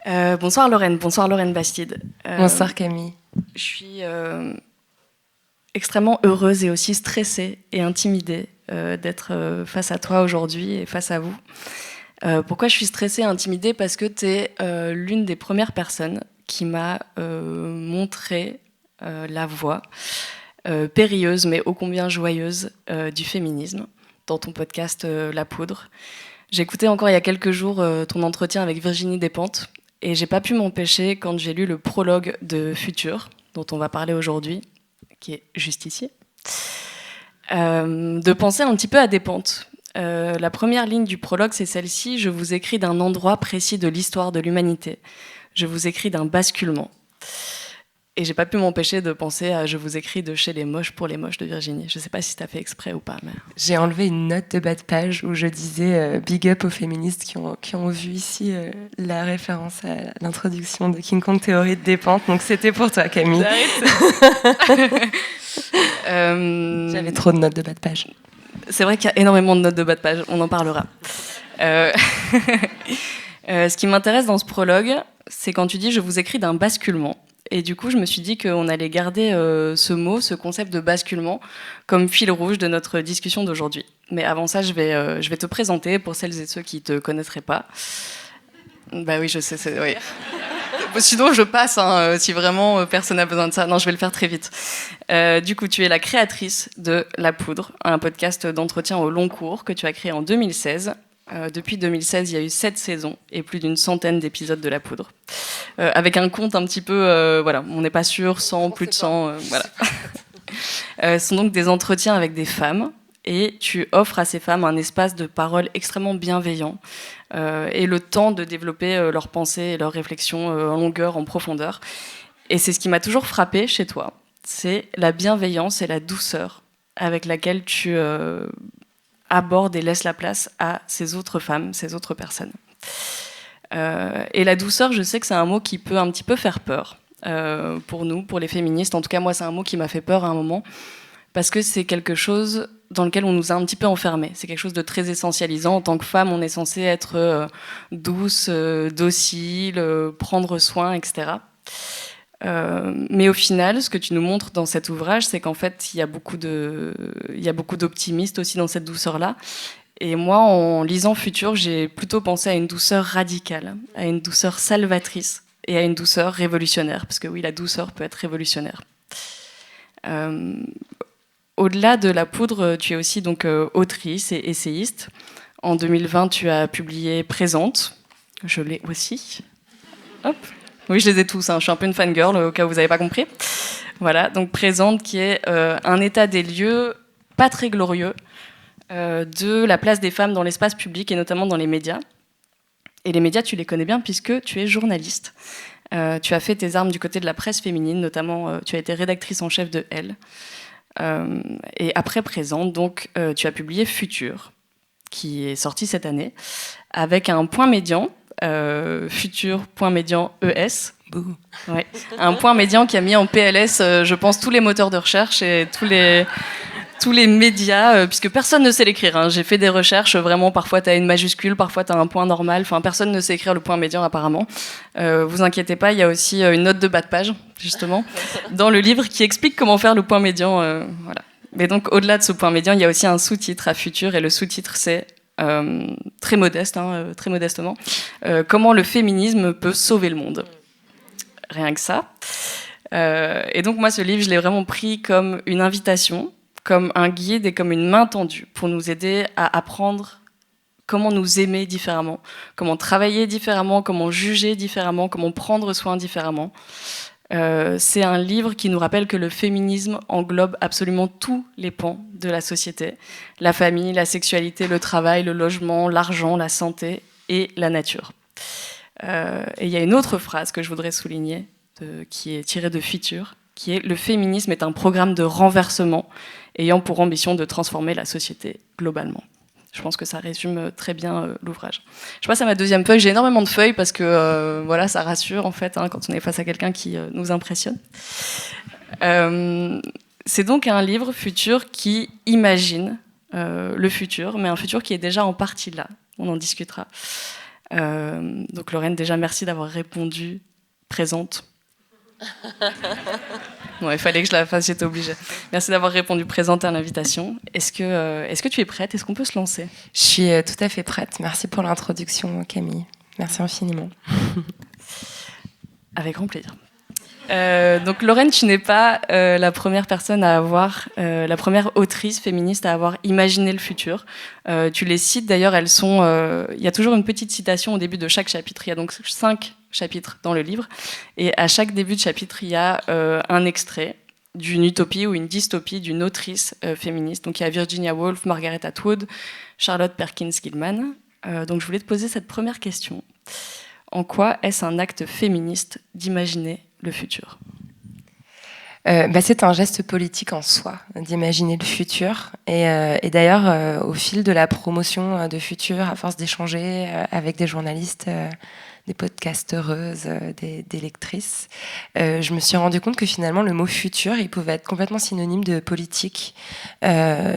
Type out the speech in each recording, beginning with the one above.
Bonsoir Lorraine Bastide. Bonsoir Camille. Je suis extrêmement heureuse et aussi stressée et intimidée d'être face à toi aujourd'hui et face à vous. Pourquoi je suis stressée et intimidée? Parce que tu es l'une des premières personnes qui m'a montré la voie périlleuse mais ô combien joyeuse du féminisme dans ton podcast La Poudre. J'ai écouté encore il y a quelques jours ton entretien avec Virginie Despentes et j'ai pas pu m'empêcher, quand j'ai lu le prologue de Futur, dont on va parler aujourd'hui, qui est juste ici, de penser un petit peu à Despentes. La première ligne du prologue, c'est celle-ci: je vous écris d'un endroit précis de l'histoire de l'humanité. Je vous écris d'un basculement. Et j'ai pas pu m'empêcher de penser à Je vous écris de Chez les moches pour les moches de Virginie. Je sais pas si t'as fait exprès ou pas. Mais... J'ai enlevé une note de bas de page où je disais big up aux féministes qui ont vu ici la référence à l'introduction de King Kong Theory de Despentes. Donc c'était pour toi, Camille. J'avais trop de notes de bas de page. C'est vrai qu'il y a énormément de notes de bas de page. On en parlera. Ce qui m'intéresse dans ce prologue, c'est quand tu dis Je vous écris d'un basculement. Et du coup, je me suis dit qu'on allait garder ce mot, ce concept de basculement, comme fil rouge de notre discussion d'aujourd'hui. Mais avant ça, je vais te présenter pour celles et ceux qui ne te connaîtraient pas. Bah oui, je sais, oui. Sinon, je passe, si vraiment personne n'a besoin de ça. Non, je vais le faire très vite. Du coup, tu es la créatrice de La Poudre, un podcast d'entretien au long cours que tu as créé en 2016. Depuis 2016, il y a eu 7 saisons et plus d'une centaine d'épisodes de La Poudre. Avec un compte un petit peu, voilà, on n'est pas sûr, 100, plus de 100, voilà. Ce sont donc des entretiens avec des femmes et tu offres à ces femmes un espace de parole extrêmement bienveillant et le temps de développer leurs pensées et leurs réflexions en longueur, en profondeur. Et c'est ce qui m'a toujours frappée chez toi, c'est la bienveillance et la douceur avec laquelle tu aborde et laisse la place à ces autres femmes, ces autres personnes. Et la douceur, je sais que c'est un mot qui peut un petit peu faire peur pour nous, pour les féministes. En tout cas, moi, c'est un mot qui m'a fait peur à un moment, parce que c'est quelque chose dans lequel on nous a un petit peu enfermés. C'est quelque chose de très essentialisant. En tant que femme, on est censé être douce, docile, prendre soin, etc. Mais au final, ce que tu nous montres dans cet ouvrage, c'est qu'en fait, il y a beaucoup d'optimistes aussi dans cette douceur-là. Et moi, en lisant Futur, j'ai plutôt pensé à une douceur radicale, à une douceur salvatrice et à une douceur révolutionnaire. Parce que oui, la douceur peut être révolutionnaire. Au-delà de La Poudre, tu es aussi donc autrice et essayiste. En 2020, tu as publié Présente. Je l'ai aussi. Hop. Oui, je les ai tous. Je suis un peu une fangirl, au cas où vous n'avez pas compris. Voilà, donc Présente, qui est un état des lieux pas très glorieux de la place des femmes dans l'espace public et notamment dans les médias. Et les médias, tu les connais bien puisque tu es journaliste. Tu as fait tes armes du côté de la presse féminine, notamment tu as été rédactrice en chef de Elle. Et après Présente, donc, tu as publié Futur, qui est sorti cette année, avec un point médian, Futur point médian ES. Ouais. Un point médian qui a mis en PLS, je pense, tous les moteurs de recherche et tous les médias, puisque personne ne sait l'écrire. J'ai fait des recherches, vraiment, parfois tu as une majuscule, parfois tu as un point normal, enfin personne ne sait écrire le point médian apparemment. Vous inquiétez pas, il y a aussi une note de bas de page, justement, dans le livre qui explique comment faire le point médian. Voilà. Mais donc au-delà de ce point médian, il y a aussi un sous-titre à Futur, et le sous-titre c'est, très modeste, très modestement, comment le féminisme peut sauver le monde. Rien que ça. Et donc moi ce livre, je l'ai vraiment pris comme une invitation, comme un guide et comme une main tendue pour nous aider à apprendre comment nous aimer différemment, comment travailler différemment, comment juger différemment, comment prendre soin différemment. C'est un livre qui nous rappelle que le féminisme englobe absolument tous les pans de la société. La famille, la sexualité, le travail, le logement, l'argent, la santé et la nature. Et il y a une autre phrase que je voudrais souligner, qui est tirée de Futur, qui est « Le féminisme est un programme de renversement ayant pour ambition de transformer la société globalement ». Je pense que ça résume très bien l'ouvrage. Je passe à ma deuxième feuille. J'ai énormément de feuilles parce que voilà, ça rassure en fait quand on est face à quelqu'un qui nous impressionne. C'est donc un livre Futur qui imagine le futur, mais un futur qui est déjà en partie là. On en discutera. Donc Lorraine, déjà merci d'avoir répondu présente. Bon, il fallait que je la fasse, j'étais obligée. Merci d'avoir répondu présente à l'invitation. Est-ce que tu es prête? Est-ce qu'on peut se lancer? Je suis tout à fait prête. Merci pour l'introduction, Camille. Merci infiniment. Avec grand plaisir. Donc Lorraine, tu n'es pas la première personne à avoir, la première autrice féministe à avoir imaginé le futur. Tu les cites d'ailleurs, elles sont. Il y a toujours une petite citation au début de chaque chapitre. Il y a donc 5 chapitres dans le livre, et à chaque début de chapitre, il y a un extrait d'une utopie ou une dystopie d'une autrice féministe. Donc il y a Virginia Woolf, Margaret Atwood, Charlotte Perkins Gilman. Donc je voulais te poser cette première question. En quoi est-ce un acte féministe d'imaginer le futur? C'est un geste politique en soi, d'imaginer le futur. Et d'ailleurs, au fil de la promotion de Futur, à force d'échanger avec des journalistes, des podcasteuses, des lectrices, je me suis rendu compte que finalement, le mot futur, il pouvait être complètement synonyme de politique.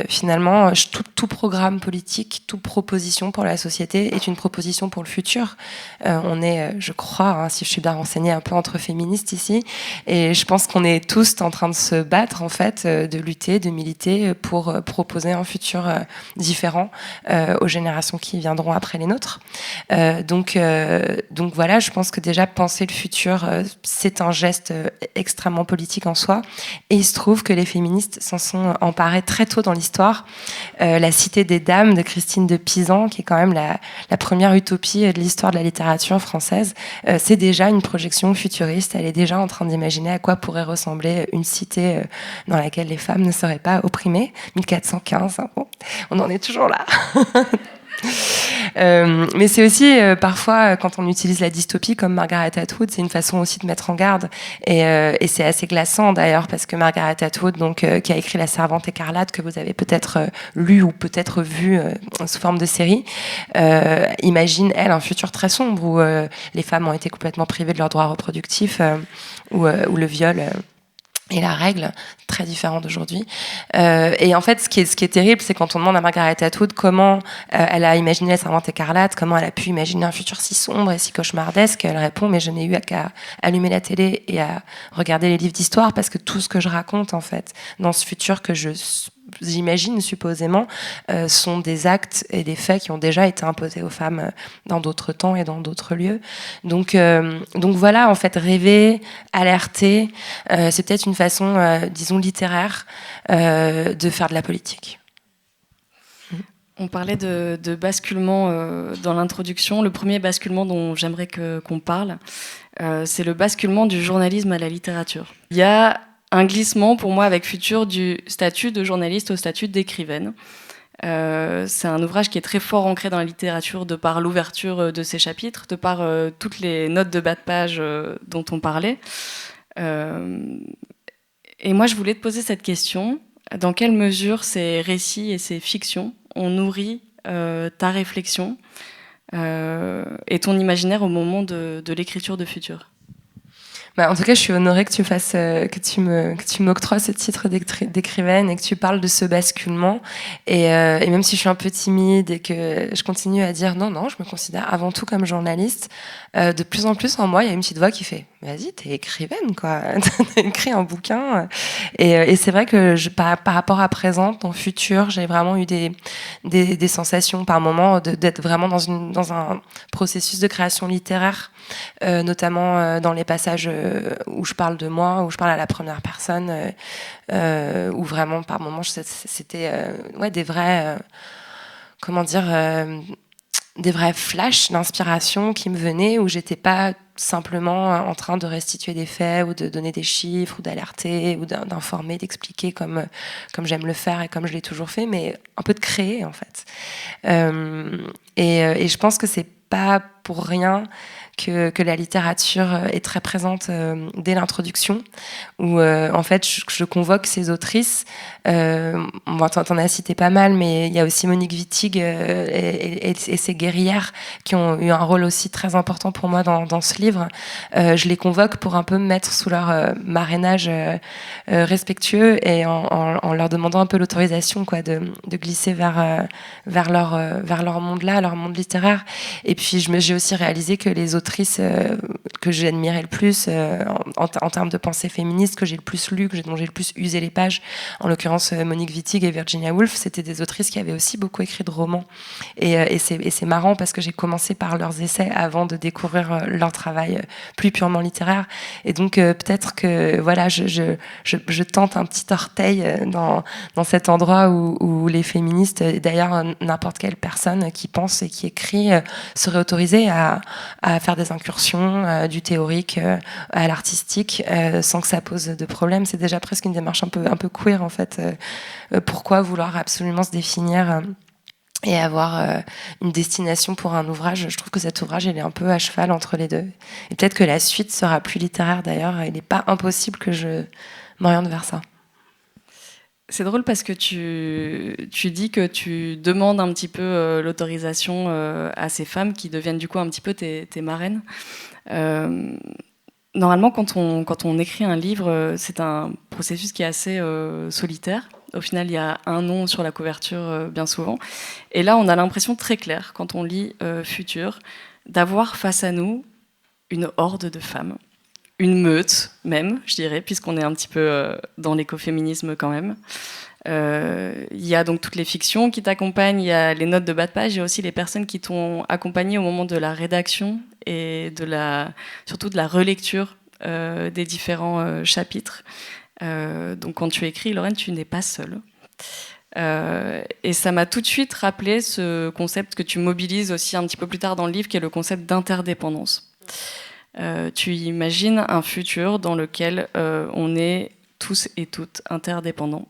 Finalement, tout programme politique, toute proposition pour la société est une proposition pour le futur. On est, je crois, si je suis bien renseignée, un peu entre féministes ici, et je pense qu'on est tous en train de se battre, en fait, de lutter, de militer pour proposer un futur différent aux générations qui viendront après les nôtres. Donc voilà, je pense que déjà penser le futur, c'est un geste extrêmement politique en soi. Et il se trouve que les féministes s'en sont emparées très tôt dans l'histoire. La Cité des Dames de Christine de Pisan, qui est quand même la première utopie de l'histoire de la littérature française, c'est déjà une projection futuriste. Elle est déjà en train d'imaginer à quoi pourrait ressembler une cité dans laquelle les femmes ne seraient pas opprimées. 1415, hein, bon, on en est toujours là. Mais c'est aussi parfois quand on utilise la dystopie comme Margaret Atwood, c'est une façon aussi de mettre en garde, et c'est assez glaçant d'ailleurs, parce que Margaret Atwood, donc qui a écrit La Servante écarlate, que vous avez peut-être lu ou peut-être vu sous forme de série, imagine elle un futur très sombre où les femmes ont été complètement privées de leurs droits reproductifs, où le viol et la règle, très différent d'aujourd'hui. Et en fait, ce qui est terrible, c'est quand on demande à Margaret Atwood comment elle a imaginé La Servante écarlate, comment elle a pu imaginer un futur si sombre et si cauchemardesque, elle répond: mais je n'ai eu qu'à allumer la télé et à regarder les livres d'histoire, parce que tout ce que je raconte, en fait, dans ce futur que j'imagine supposément, sont des actes et des faits qui ont déjà été imposés aux femmes dans d'autres temps et dans d'autres lieux. Donc voilà, en fait, rêver, alerter, c'est peut-être une façon, disons, littéraire de faire de la politique. On parlait de basculement dans l'introduction. Le premier basculement dont j'aimerais qu'on parle, c'est le basculement du journalisme à la littérature. Il y a un glissement pour moi avec Futur du statut de journaliste au statut d'écrivaine. C'est un ouvrage qui est très fort ancré dans la littérature de par l'ouverture de ses chapitres, de par toutes les notes de bas de page dont on parlait. Et moi, je voulais te poser cette question. Dans quelle mesure ces récits et ces fictions ont nourri ta réflexion et ton imaginaire au moment de l'écriture de Futur? En tout cas, je suis honorée que tu m'octroies ce titre d'écrivaine et que tu parles de ce basculement. Et même si je suis un peu timide et que je continue à dire non, je me considère avant tout comme journaliste, de plus en plus en moi, il y a une petite voix qui fait: vas-y, t'es écrivaine, quoi. T'as écrit un bouquin. Et c'est vrai que par rapport à présent, dans Futur, j'ai vraiment eu des sensations par moments d'être vraiment dans un processus de création littéraire, notamment dans les passages où je parle de moi, où je parle à la première personne, où vraiment par moments c'était des vrais des vrais flashs d'inspiration qui me venaient, où j'étais pas simplement en train de restituer des faits ou de donner des chiffres ou d'alerter ou d'informer, d'expliquer comme j'aime le faire et comme je l'ai toujours fait, mais un peu de créer, en fait. Et je pense que c'est pas pour rien que la littérature est très présente dès l'introduction, où en fait je convoque ces autrices. T'en as cité pas mal, mais il y a aussi Monique Wittig et ces guerrières qui ont eu un rôle aussi très important pour moi dans ce livre. Je les convoque pour un peu me mettre sous leur marrainage respectueux, et en leur demandant un peu l'autorisation, quoi, de glisser vers leur monde-là, leur monde littéraire. Et puis j'ai aussi réalisé que les autrices que j'admirais le plus en termes de pensée féministe, que j'ai le plus lu, dont j'ai le plus usé les pages, en l'occurrence Monique Wittig et Virginia Woolf, c'était des autrices qui avaient aussi beaucoup écrit de romans. Et c'est marrant parce que j'ai commencé par leurs essais avant de découvrir leur travail plus purement littéraire. Et donc peut-être que voilà, je tente un petit orteil dans cet endroit où les féministes, d'ailleurs n'importe quelle personne qui pense et qui écrit, serait autorisée à faire des incursions du théorique à l'artistique sans que ça pose de problème. C'est déjà presque une démarche un peu queer en fait. Pourquoi vouloir absolument se définir et avoir une destination pour un ouvrage? Je trouve que cet ouvrage, il est un peu à cheval entre les deux. Et peut-être que la suite sera plus littéraire d'ailleurs. Il n'est pas impossible que je m'oriente vers ça. C'est drôle parce que tu dis que tu demandes un petit peu l'autorisation à ces femmes qui deviennent du coup un petit peu tes marraines. Normalement, quand on écrit un livre, c'est un processus qui est assez solitaire. Au final, il y a un nom sur la couverture bien souvent. Et là, on a l'impression très claire, quand on lit Futur, d'avoir face à nous une horde de femmes. Une meute même, je dirais, puisqu'on est un petit peu dans l'écoféminisme quand même. Il y a donc toutes les fictions qui t'accompagnent, il y a les notes de bas de page, il y a aussi les personnes qui t'ont accompagné au moment de la rédaction et surtout de la relecture des différents chapitres. Donc quand tu écris, Lorraine, tu n'es pas seule. Et ça m'a tout de suite rappelé ce concept que tu mobilises aussi un petit peu plus tard dans le livre, qui est le concept d'interdépendance. Tu imagines un futur dans lequel on est tous et toutes interdépendants,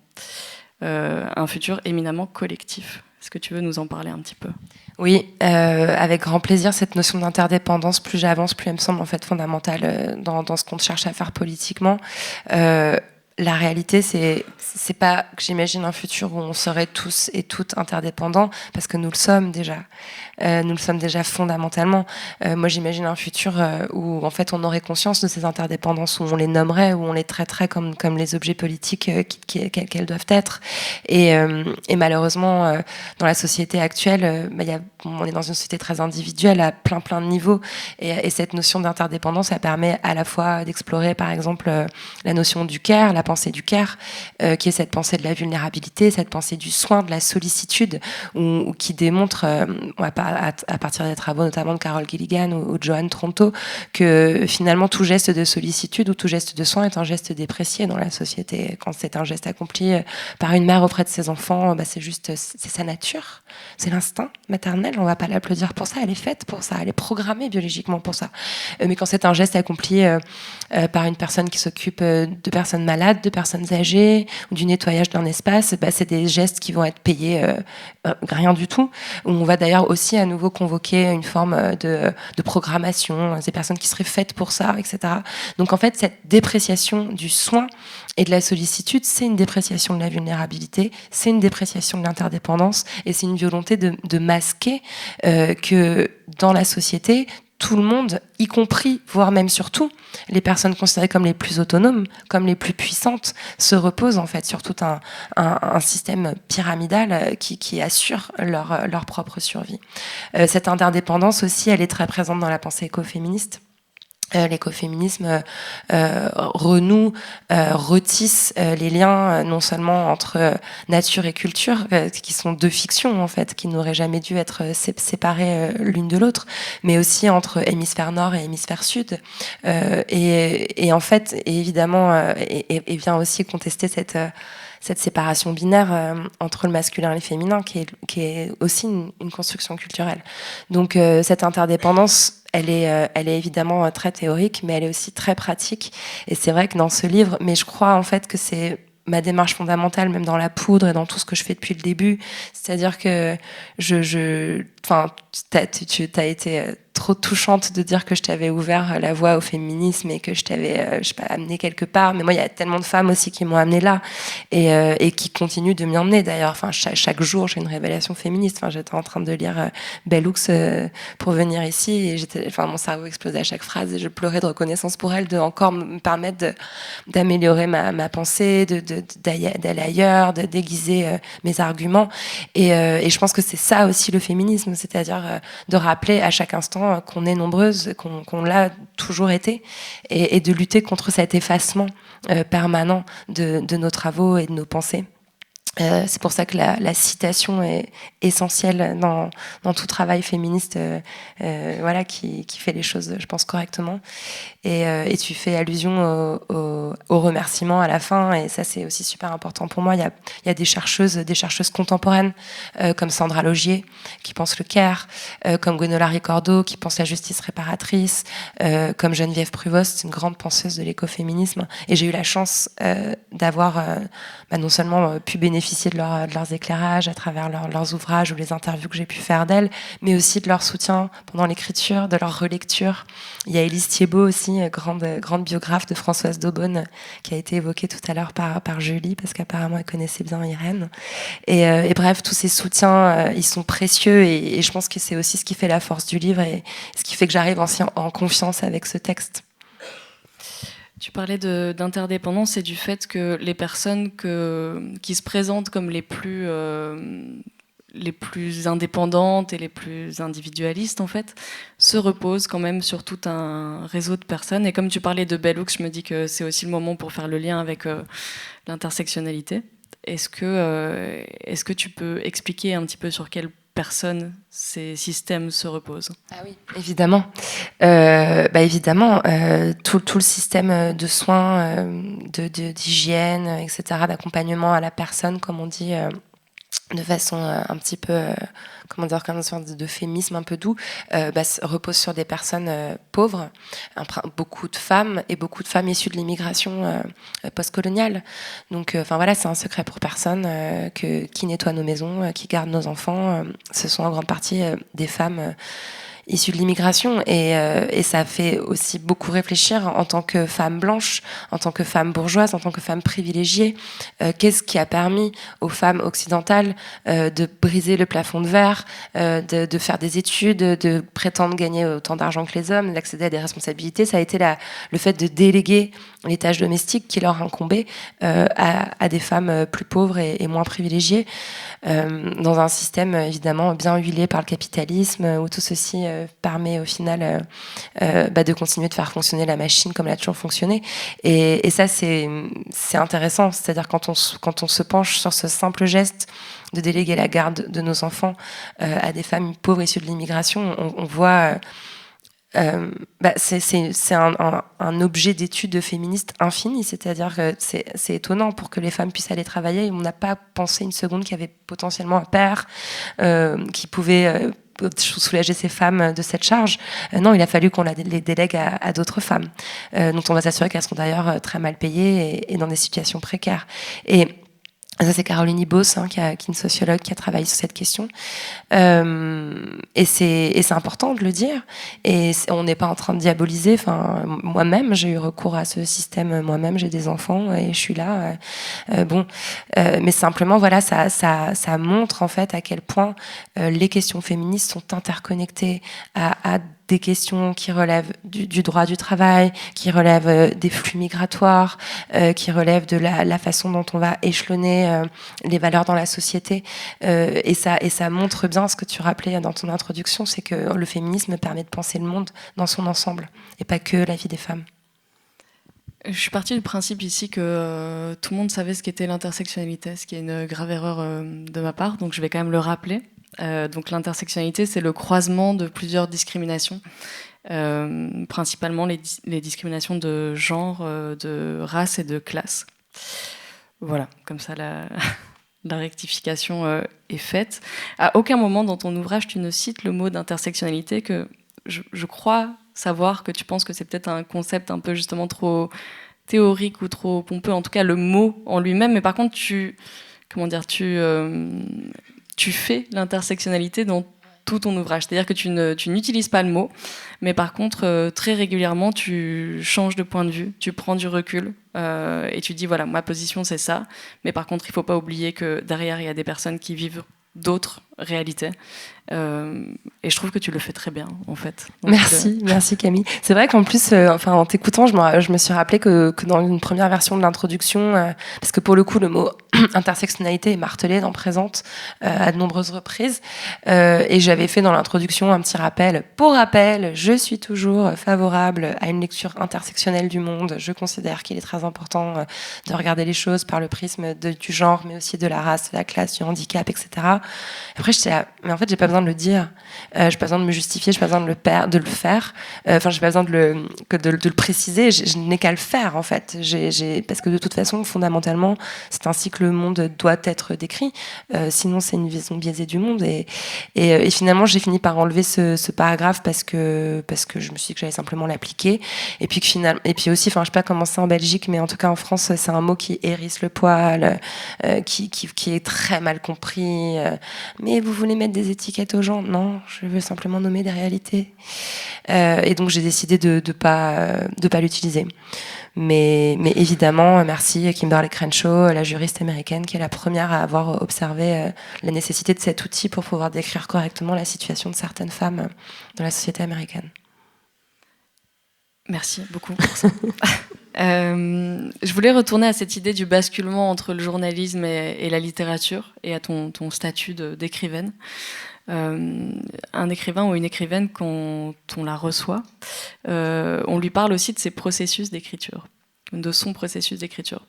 un futur éminemment collectif. Est-ce que tu veux nous en parler un petit peu ? Oui, avec grand plaisir. Cette notion d'interdépendance, plus j'avance, plus elle me semble en fait fondamentale dans ce qu'on cherche à faire politiquement. La réalité, c'est pas que j'imagine un futur où on serait tous et toutes interdépendants, parce que nous le sommes déjà. Nous le sommes déjà fondamentalement. Moi, j'imagine un futur où, en fait, on aurait conscience de ces interdépendances, où on les nommerait, où on les traiterait comme les objets politiques qu'elles doivent être. Et malheureusement, dans la société actuelle, on est dans une société très individuelle à plein de niveaux. Et cette notion d'interdépendance, ça permet à la fois d'explorer, par exemple, la notion du care, la pensée du care, qui est cette pensée de la vulnérabilité, cette pensée du soin, de la sollicitude, ou qui démontre, à partir des travaux notamment de Carol Gilligan ou de Joanne Tronto, que finalement tout geste de sollicitude ou tout geste de soin est un geste déprécié dans la société. Quand c'est un geste accompli par une mère auprès de ses enfants, c'est sa nature, c'est l'instinct maternel, on va pas l'applaudir pour ça, elle est faite pour ça, elle est programmée biologiquement pour ça. Mais quand c'est un geste accompli par une personne qui s'occupe de personnes malades, de personnes âgées, ou du nettoyage d'un espace, c'est des gestes qui vont être payés rien du tout. On va d'ailleurs aussi à nouveau convoquer une forme de programmation, ces personnes qui seraient faites pour ça, etc. Donc en fait, cette dépréciation du soin et de la sollicitude, c'est une dépréciation de la vulnérabilité, c'est une dépréciation de l'interdépendance, et c'est une volonté de masquer que dans la société, tout le monde, y compris, voire même surtout, les personnes considérées comme les plus autonomes, comme les plus puissantes, se reposent en fait sur tout un système pyramidal qui assure leur propre survie. Cette interdépendance aussi, elle est très présente dans la pensée écoféministe. L'écoféminisme renoue, retisse les liens non seulement entre nature et culture, qui sont deux fictions en fait, qui n'auraient jamais dû être séparées l'une de l'autre, mais aussi entre hémisphère nord et hémisphère sud, et en fait, évidemment, et vient aussi contester cette séparation binaire entre le masculin et le féminin, qui est aussi une construction culturelle. Donc cette interdépendance, elle est évidemment très théorique, mais elle est aussi très pratique. Et c'est vrai que dans ce livre, mais je crois en fait que c'est ma démarche fondamentale, même dans la poudre et dans tout ce que je fais depuis le début. C'est-à-dire que tu as été trop touchante de dire que je t'avais ouvert la voie au féminisme et que je t'avais, je sais pas, amené quelque part. Mais moi, il y a tellement de femmes aussi qui m'ont amené là et qui continuent de m'y emmener. D'ailleurs, enfin, chaque jour, j'ai une révélation féministe. Enfin, j'étais en train de lire Bell Hooks pour venir ici et mon cerveau explosait à chaque phrase et je pleurais de reconnaissance pour elle, de encore me permettre d'améliorer ma pensée, d'aller ailleurs, de déguiser mes arguments. Et je pense que c'est ça aussi le féminisme, c'est-à-dire de rappeler à chaque instant qu'on est nombreuses, qu'on l'a toujours été, et de lutter contre cet effacement permanent de nos travaux et de nos pensées. C'est pour ça que la citation est essentielle dans tout travail féministe, voilà, qui fait les choses, je pense, correctement. Et tu fais allusion au remerciement à la fin, et ça c'est aussi super important pour moi. Il y a des chercheuses contemporaines comme Sandra Logier qui pense le care, comme Gwenola Ricordo qui pense la justice réparatrice, comme Geneviève Pruvost, une grande penseuse de l'écoféminisme. Et j'ai eu la chance d'avoir non seulement pu bénéficier de leurs éclairages à travers leurs ouvrages ou les interviews que j'ai pu faire d'elles, mais aussi de leur soutien pendant l'écriture, de leur relecture. Il y a Élise Thiebaud aussi, grande biographe de Françoise d'Aubonne, qui a été évoquée tout à l'heure par Julie, parce qu'apparemment elle connaissait bien Irène. Et bref, tous ces soutiens, ils sont précieux, et je pense que c'est aussi ce qui fait la force du livre et ce qui fait que j'arrive en confiance avec ce texte. Tu parlais d'interdépendance et du fait que les personnes qui se présentent comme les plus indépendantes et les plus individualistes, en fait, se reposent quand même sur tout un réseau de personnes. Et comme tu parlais de Bell Hooks, je me dis que c'est aussi le moment pour faire le lien avec l'intersectionnalité. Est-ce que tu peux expliquer un petit peu sur quelles personnes ces systèmes se reposent? Ah oui, évidemment. Évidemment, tout le système de soins, d'hygiène, etc., d'accompagnement à la personne, comme on dit, de façon un petit peu, comment dire, comme une sorte d'euphémisme un peu doux, repose sur des personnes pauvres, beaucoup de femmes issues de l'immigration postcoloniale. Donc, voilà, c'est un secret pour personne qui nettoie nos maisons, qui garde nos enfants. Ce sont en grande partie des femmes issues de l'immigration, et ça fait aussi beaucoup réfléchir en tant que femme blanche, en tant que femme bourgeoise, en tant que femme privilégiée. Qu'est-ce qui a permis aux femmes occidentales de briser le plafond de verre, de faire des études, de prétendre gagner autant d'argent que les hommes, d'accéder à des responsabilités? Ça a été le fait de déléguer les tâches domestiques qui leur incombaient à des femmes plus pauvres et moins privilégiées, dans un système évidemment bien huilé par le capitalisme, où tout ceci permet au final de continuer de faire fonctionner la machine comme elle a toujours fonctionné. Et ça, c'est intéressant, c'est-à-dire quand on se penche sur ce simple geste de déléguer la garde de nos enfants à des familles pauvres issues de l'immigration, on voit... c'est un objet d'étude féministe infini, c'est-à-dire que c'est étonnant. Pour que les femmes puissent aller travailler, on n'a pas pensé une seconde qu'il y avait potentiellement un père qui pouvait soulager ces femmes de cette charge. Non, il a fallu qu'on les délègue à d'autres femmes, dont on va s'assurer qu'elles seront d'ailleurs très mal payées et dans des situations précaires. Et ça, c'est Caroline Ibos, qui est une sociologue qui a travaillé sur cette question. Et c'est important de le dire. Et on n'est pas en train de diaboliser. Enfin, moi-même, j'ai eu recours à ce système. Moi-même, j'ai des enfants et je suis là. Mais simplement, voilà, ça montre en fait à quel point les questions féministes sont interconnectées à des questions qui relèvent du droit du travail, qui relèvent des flux migratoires, qui relèvent de la façon dont on va échelonner les valeurs dans la société. Et ça montre bien ce que tu rappelais dans ton introduction, c'est que le féminisme permet de penser le monde dans son ensemble, et pas que la vie des femmes. Je suis partie du principe ici que tout le monde savait ce qu'était l'intersectionnalité, ce qui est une grave erreur de ma part, donc je vais quand même le rappeler. Donc l'intersectionnalité, c'est le croisement de plusieurs discriminations, principalement les discriminations de genre, de race et de classe. Voilà, comme ça la rectification est faite. À aucun moment dans ton ouvrage tu ne cites le mot d'intersectionnalité, que je crois savoir que tu penses que c'est peut-être un concept un peu justement trop théorique ou trop pompeux, en tout cas le mot en lui-même, mais par contre tu fais l'intersectionnalité dans tout ton ouvrage. C'est-à-dire que tu n'utilises pas le mot, mais par contre, très régulièrement, tu changes de point de vue, tu prends du recul et tu dis, voilà, ma position, c'est ça. Mais par contre, il ne faut pas oublier que derrière, il y a des personnes qui vivent d'autres réalités. Et je trouve que tu le fais très bien, en fait. Donc, merci Camille. C'est vrai qu'en plus, en t'écoutant, je me suis rappelé que dans une première version de l'introduction, parce que pour le coup, le mot intersectionnalité est martelé dans Présente à de nombreuses reprises, et j'avais fait dans l'introduction un petit rappel. Pour rappel, je suis toujours favorable à une lecture intersectionnelle du monde. Je considère qu'il est très important de regarder les choses par le prisme du genre, mais aussi de la race, de la classe, du handicap, etc. Après, j'étais là, mais en fait, j'ai pas besoin de le dire. J'ai pas besoin de me justifier, j'ai pas besoin de le faire. Enfin, j'ai pas besoin de le préciser. Je n'ai qu'à le faire, en fait. Parce que de toute façon, fondamentalement, c'est ainsi que le monde doit être décrit. Sinon, c'est une vision biaisée du monde. Et finalement, j'ai fini par enlever ce paragraphe parce que je me suis dit que j'allais simplement l'appliquer. Et puis aussi, enfin, je sais pas comment c'est en Belgique, mais en tout cas en France, c'est un mot qui hérisse le poil, qui est très mal compris. Mais vous voulez mettre des étiquettes aux gens? Non, je veux simplement nommer des réalités. Et donc j'ai décidé de pas l'utiliser. Mais évidemment, merci Kimberly Crenshaw, la juriste américaine, qui est la première à avoir observé la nécessité de cet outil pour pouvoir décrire correctement la situation de certaines femmes dans la société américaine. Merci beaucoup pour ça. Je voulais retourner à cette idée du basculement entre le journalisme et la littérature, et à ton statut d'écrivaine. Un écrivain ou une écrivaine, quand on la reçoit, on lui parle aussi de ses processus d'écriture, de son processus d'écriture.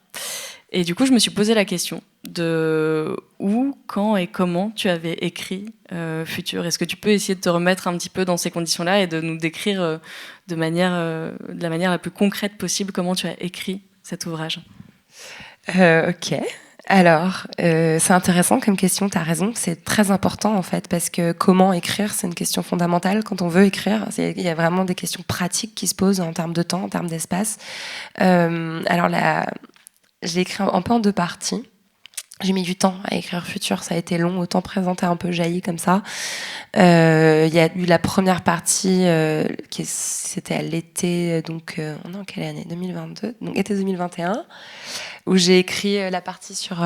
Et du coup, je me suis posé la question de où, quand et comment tu avais écrit Futur. Est-ce que tu peux essayer de te remettre un petit peu dans ces conditions-là et de nous décrire de la manière la plus concrète possible comment tu as écrit cet ouvrage? Ok. Alors, c'est intéressant comme question, tu as raison, c'est très important en fait, parce que comment écrire, c'est une question fondamentale quand on veut écrire. Il y a vraiment des questions pratiques qui se posent en termes de temps, en termes d'espace. Alors là, je l'ai écrit un peu en deux parties. J'ai mis du temps à écrire Futur, ça a été long, autant présenter un peu jailli comme ça. Il y a eu la première partie, c'était à l'été, donc on est en quelle année? 2022, donc été 2021, où j'ai écrit la partie sur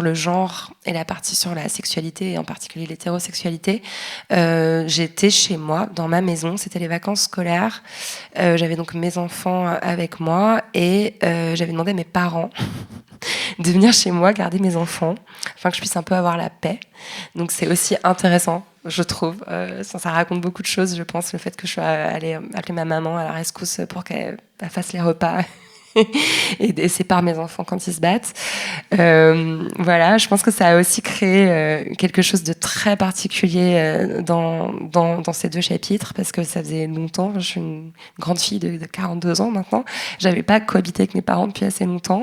le genre et la partie sur la sexualité, et en particulier l'hétérosexualité. J'étais chez moi, dans ma maison, c'était les vacances scolaires. J'avais donc mes enfants avec moi et j'avais demandé à mes parents de venir chez moi garder mes enfants, afin que je puisse un peu avoir la paix. Donc c'est aussi intéressant, je trouve. Ça raconte beaucoup de choses, je pense, le fait que je sois allée appeler ma maman à la rescousse pour qu'elle fasse les repas et sépare mes enfants quand ils se battent. Voilà, je pense que ça a aussi créé quelque chose de très particulier dans ces deux chapitres, parce que ça faisait longtemps, je suis une grande fille de 42 ans maintenant, j'avais pas cohabité avec mes parents depuis assez longtemps.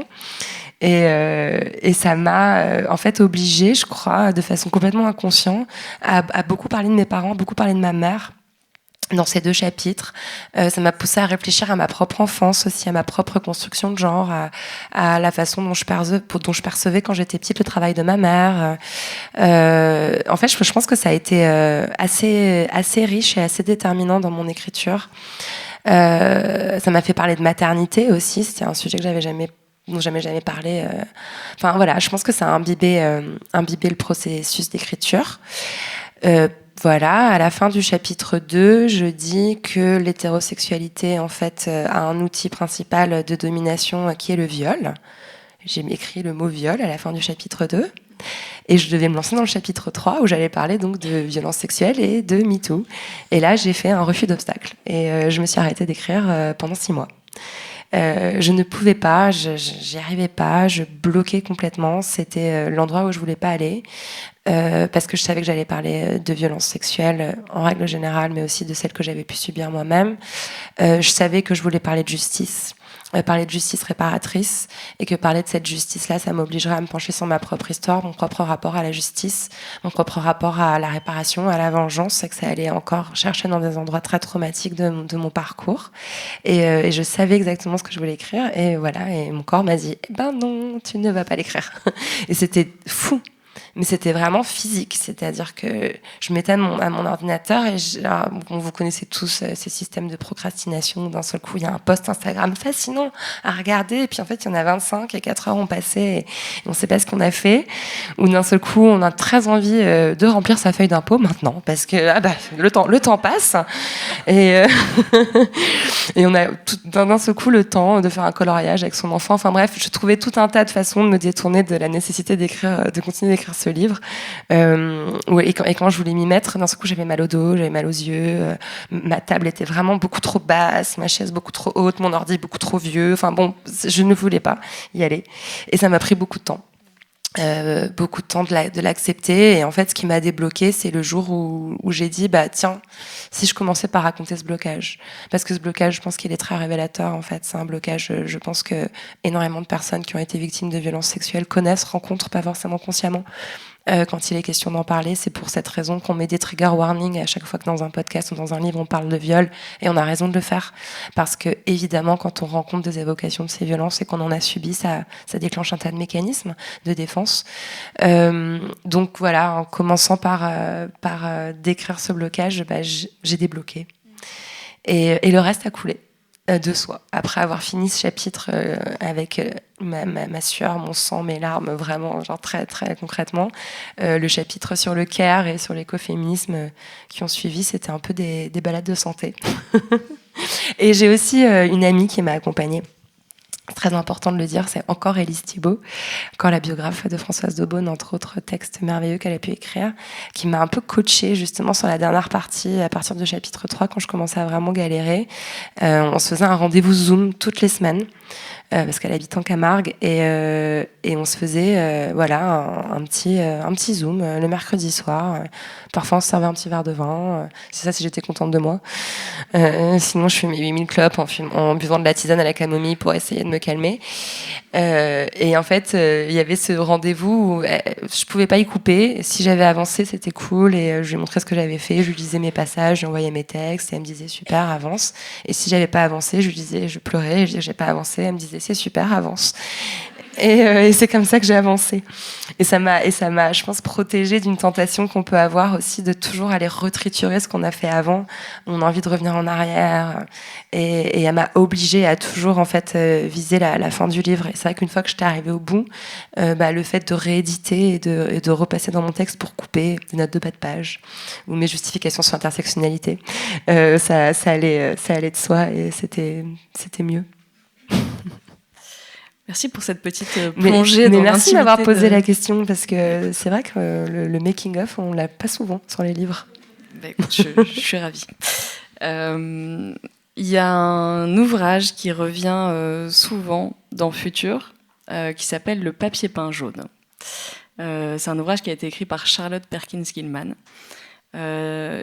Et ça m'a en fait obligée, je crois, de façon complètement inconsciente, à beaucoup parler de mes parents, beaucoup parler de ma mère dans ces deux chapitres. Ça m'a poussée à réfléchir à ma propre enfance, aussi à ma propre construction de genre, à la façon dont je percevais quand j'étais petite le travail de ma mère. En fait, je pense que ça a été assez riche et assez déterminant dans mon écriture. Ça m'a fait parler de maternité aussi, c'était un sujet que dont j'avais jamais parlé. Enfin voilà, je pense que ça a imbibé le processus d'écriture. Voilà, à la fin du chapitre 2, je dis que l'hétérosexualité en fait a un outil principal de domination qui est le viol. J'ai écrit le mot viol à la fin du chapitre 2. Et je devais me lancer dans le chapitre 3 où j'allais parler donc de violences sexuelles et de MeToo. Et là, j'ai fait un refus d'obstacle. Et je me suis arrêtée d'écrire pendant 6 mois. Je ne pouvais pas, j'y arrivais pas, je bloquais complètement. C'était l'endroit où je voulais pas aller, parce que je savais que j'allais parler de violences sexuelles en règle générale, mais aussi de celles que j'avais pu subir moi-même. Je savais que je voulais parler de justice réparatrice, et que parler de cette justice-là, ça m'obligerait à me pencher sur ma propre histoire, mon propre rapport à la justice, mon propre rapport à la réparation, à la vengeance, et que ça allait encore chercher dans des endroits très traumatiques de mon parcours. Et je savais exactement ce que je voulais écrire, et voilà, et mon corps m'a dit « Eh ben non, tu ne vas pas l'écrire ». Et c'était fou. Mais c'était vraiment physique, c'est-à-dire que je mettais à mon ordinateur et vous connaissez tous ces systèmes de procrastination où d'un seul coup il y a un post Instagram fascinant à regarder et puis en fait il y en a 25 et 4 heures ont passé et on ne sait pas ce qu'on a fait, ou d'un seul coup on a très envie de remplir sa feuille d'impôt maintenant parce que le temps passe et, et on a d'un seul coup le temps de faire un coloriage avec son enfant. Enfin bref, je trouvais tout un tas de façons de me détourner de la nécessité de continuer d'écrire ce livre. Et quand je voulais m'y mettre, d'un seul coup j'avais mal au dos, j'avais mal aux yeux, ma table était vraiment beaucoup trop basse, ma chaise beaucoup trop haute, mon ordi beaucoup trop vieux. Enfin bon, je ne voulais pas y aller. Et ça m'a pris beaucoup de temps. De l'accepter, et en fait ce qui m'a débloqué c'est le jour où j'ai dit tiens, si je commençais par raconter ce blocage, parce que ce blocage je pense qu'il est très révélateur. En fait c'est un blocage, je pense que énormément de personnes qui ont été victimes de violences sexuelles connaissent, rencontrent pas forcément consciemment. Quand il est question d'en parler, c'est pour cette raison qu'on met des trigger warnings à chaque fois que dans un podcast ou dans un livre on parle de viol, et on a raison de le faire parce que évidemment quand on rencontre des évocations de ces violences et qu'on en a subi, ça déclenche un tas de mécanismes de défense. Donc voilà, en commençant par décrire ce blocage, j'ai débloqué et le reste a coulé de soi. Après avoir fini ce chapitre avec ma sueur, mon sang, mes larmes, vraiment, genre très, très concrètement, le chapitre sur le care et sur l'écoféminisme qui ont suivi, c'était un peu des balades de santé. Et j'ai aussi une amie qui m'a accompagnée. Très important de le dire, c'est encore Élise Thibault, encore la biographe de Françoise Daubonne, entre autres textes merveilleux qu'elle a pu écrire, qui m'a un peu coachée justement sur la dernière partie, à partir du chapitre 3, quand je commençais à vraiment galérer. On se faisait un rendez-vous Zoom toutes les semaines, parce qu'elle habite en Camargue, et on se faisait un petit Zoom le mercredi soir. Parfois on se servait un petit verre de vin, c'est ça si j'étais contente de moi. Sinon je fumais 8000 clopes en buvant de la tisane à la camomille pour essayer de me calmer. Et en fait il y avait ce rendez-vous où je pouvais pas y couper. Si j'avais avancé c'était cool, et je lui montrais ce que j'avais fait, je lui disais mes passages, je lui envoyais mes textes et elle me disait super, avance. Et si j'avais pas avancé, je lui disais, je pleurais, je disais j'ai pas avancé, elle me disait c'est super, avance. Et c'est comme ça que j'ai avancé. Et ça m'a, je pense, protégée d'une tentation qu'on peut avoir aussi de toujours aller retriturer ce qu'on a fait avant. On a envie de revenir en arrière. Et elle m'a obligée à toujours, en fait, viser la fin du livre. Et c'est vrai qu'une fois que j'étais arrivée au bout, le fait de rééditer et de repasser dans mon texte pour couper des notes de bas de page ou mes justifications sur l'intersectionnalité, ça allait de soi, et c'était mieux. Merci pour cette petite plongée dans l'intimité. Merci d'avoir posé la question, parce que c'est vrai que le making-of, on l'a pas souvent sur les livres. Écoute, je suis ravie. Il y a un ouvrage qui revient souvent dans Futur, qui s'appelle Le papier peint jaune. C'est un ouvrage qui a été écrit par Charlotte Perkins-Gilman. Je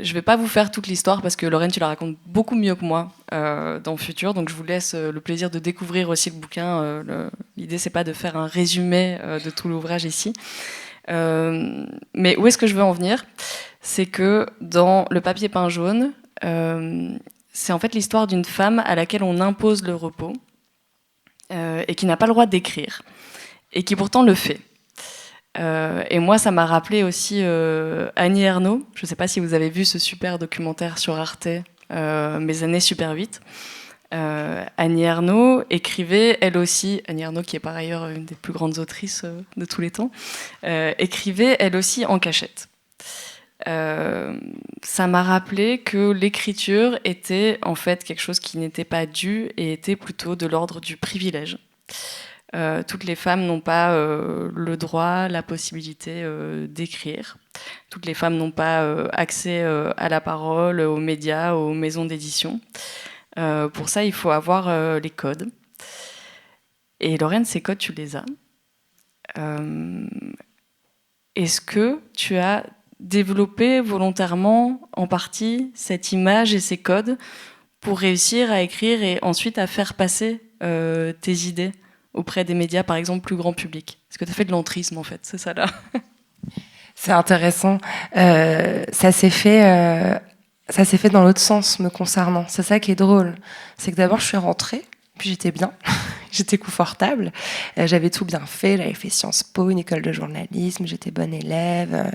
ne vais pas vous faire toute l'histoire parce que Lorraine, tu la racontes beaucoup mieux que moi dans Futur, donc je vous laisse le plaisir de découvrir aussi le bouquin. L'idée, c'est pas de faire un résumé de tout l'ouvrage ici. Mais où est-ce que je veux en venir ? C'est que dans Le papier peint jaune, c'est en fait l'histoire d'une femme à laquelle on impose le repos et qui n'a pas le droit d'écrire, et qui pourtant le fait. Et moi, ça m'a rappelé aussi Annie Ernaux. Je ne sais pas si vous avez vu ce super documentaire sur Arte, Mes années Super 8. Annie Ernaux écrivait, elle aussi, Annie Ernaux qui est par ailleurs une des plus grandes autrices de tous les temps, écrivait elle aussi en cachette. Ça m'a rappelé que l'écriture était en fait quelque chose qui n'était pas dû et était plutôt de l'ordre du privilège. Toutes les femmes n'ont pas le droit, la possibilité d'écrire. Toutes les femmes n'ont pas accès à la parole, aux médias, aux maisons d'édition. Pour ça, il faut avoir les codes. Et Lorraine, ces codes, tu les as. Est-ce que tu as développé volontairement, en partie, cette image et ces codes pour réussir à écrire et ensuite à faire passer tes idées auprès des médias, par exemple, plus grand public? Est-ce que tu as fait de l'entrisme, en fait? C'est ça, là. C'est intéressant. Ça s'est fait dans l'autre sens, me concernant. C'est ça qui est drôle. C'est que d'abord, je suis rentrée Puis j'étais bien, j'étais confortable, j'avais tout bien fait, j'avais fait Sciences Po, une école de journalisme, j'étais bonne élève,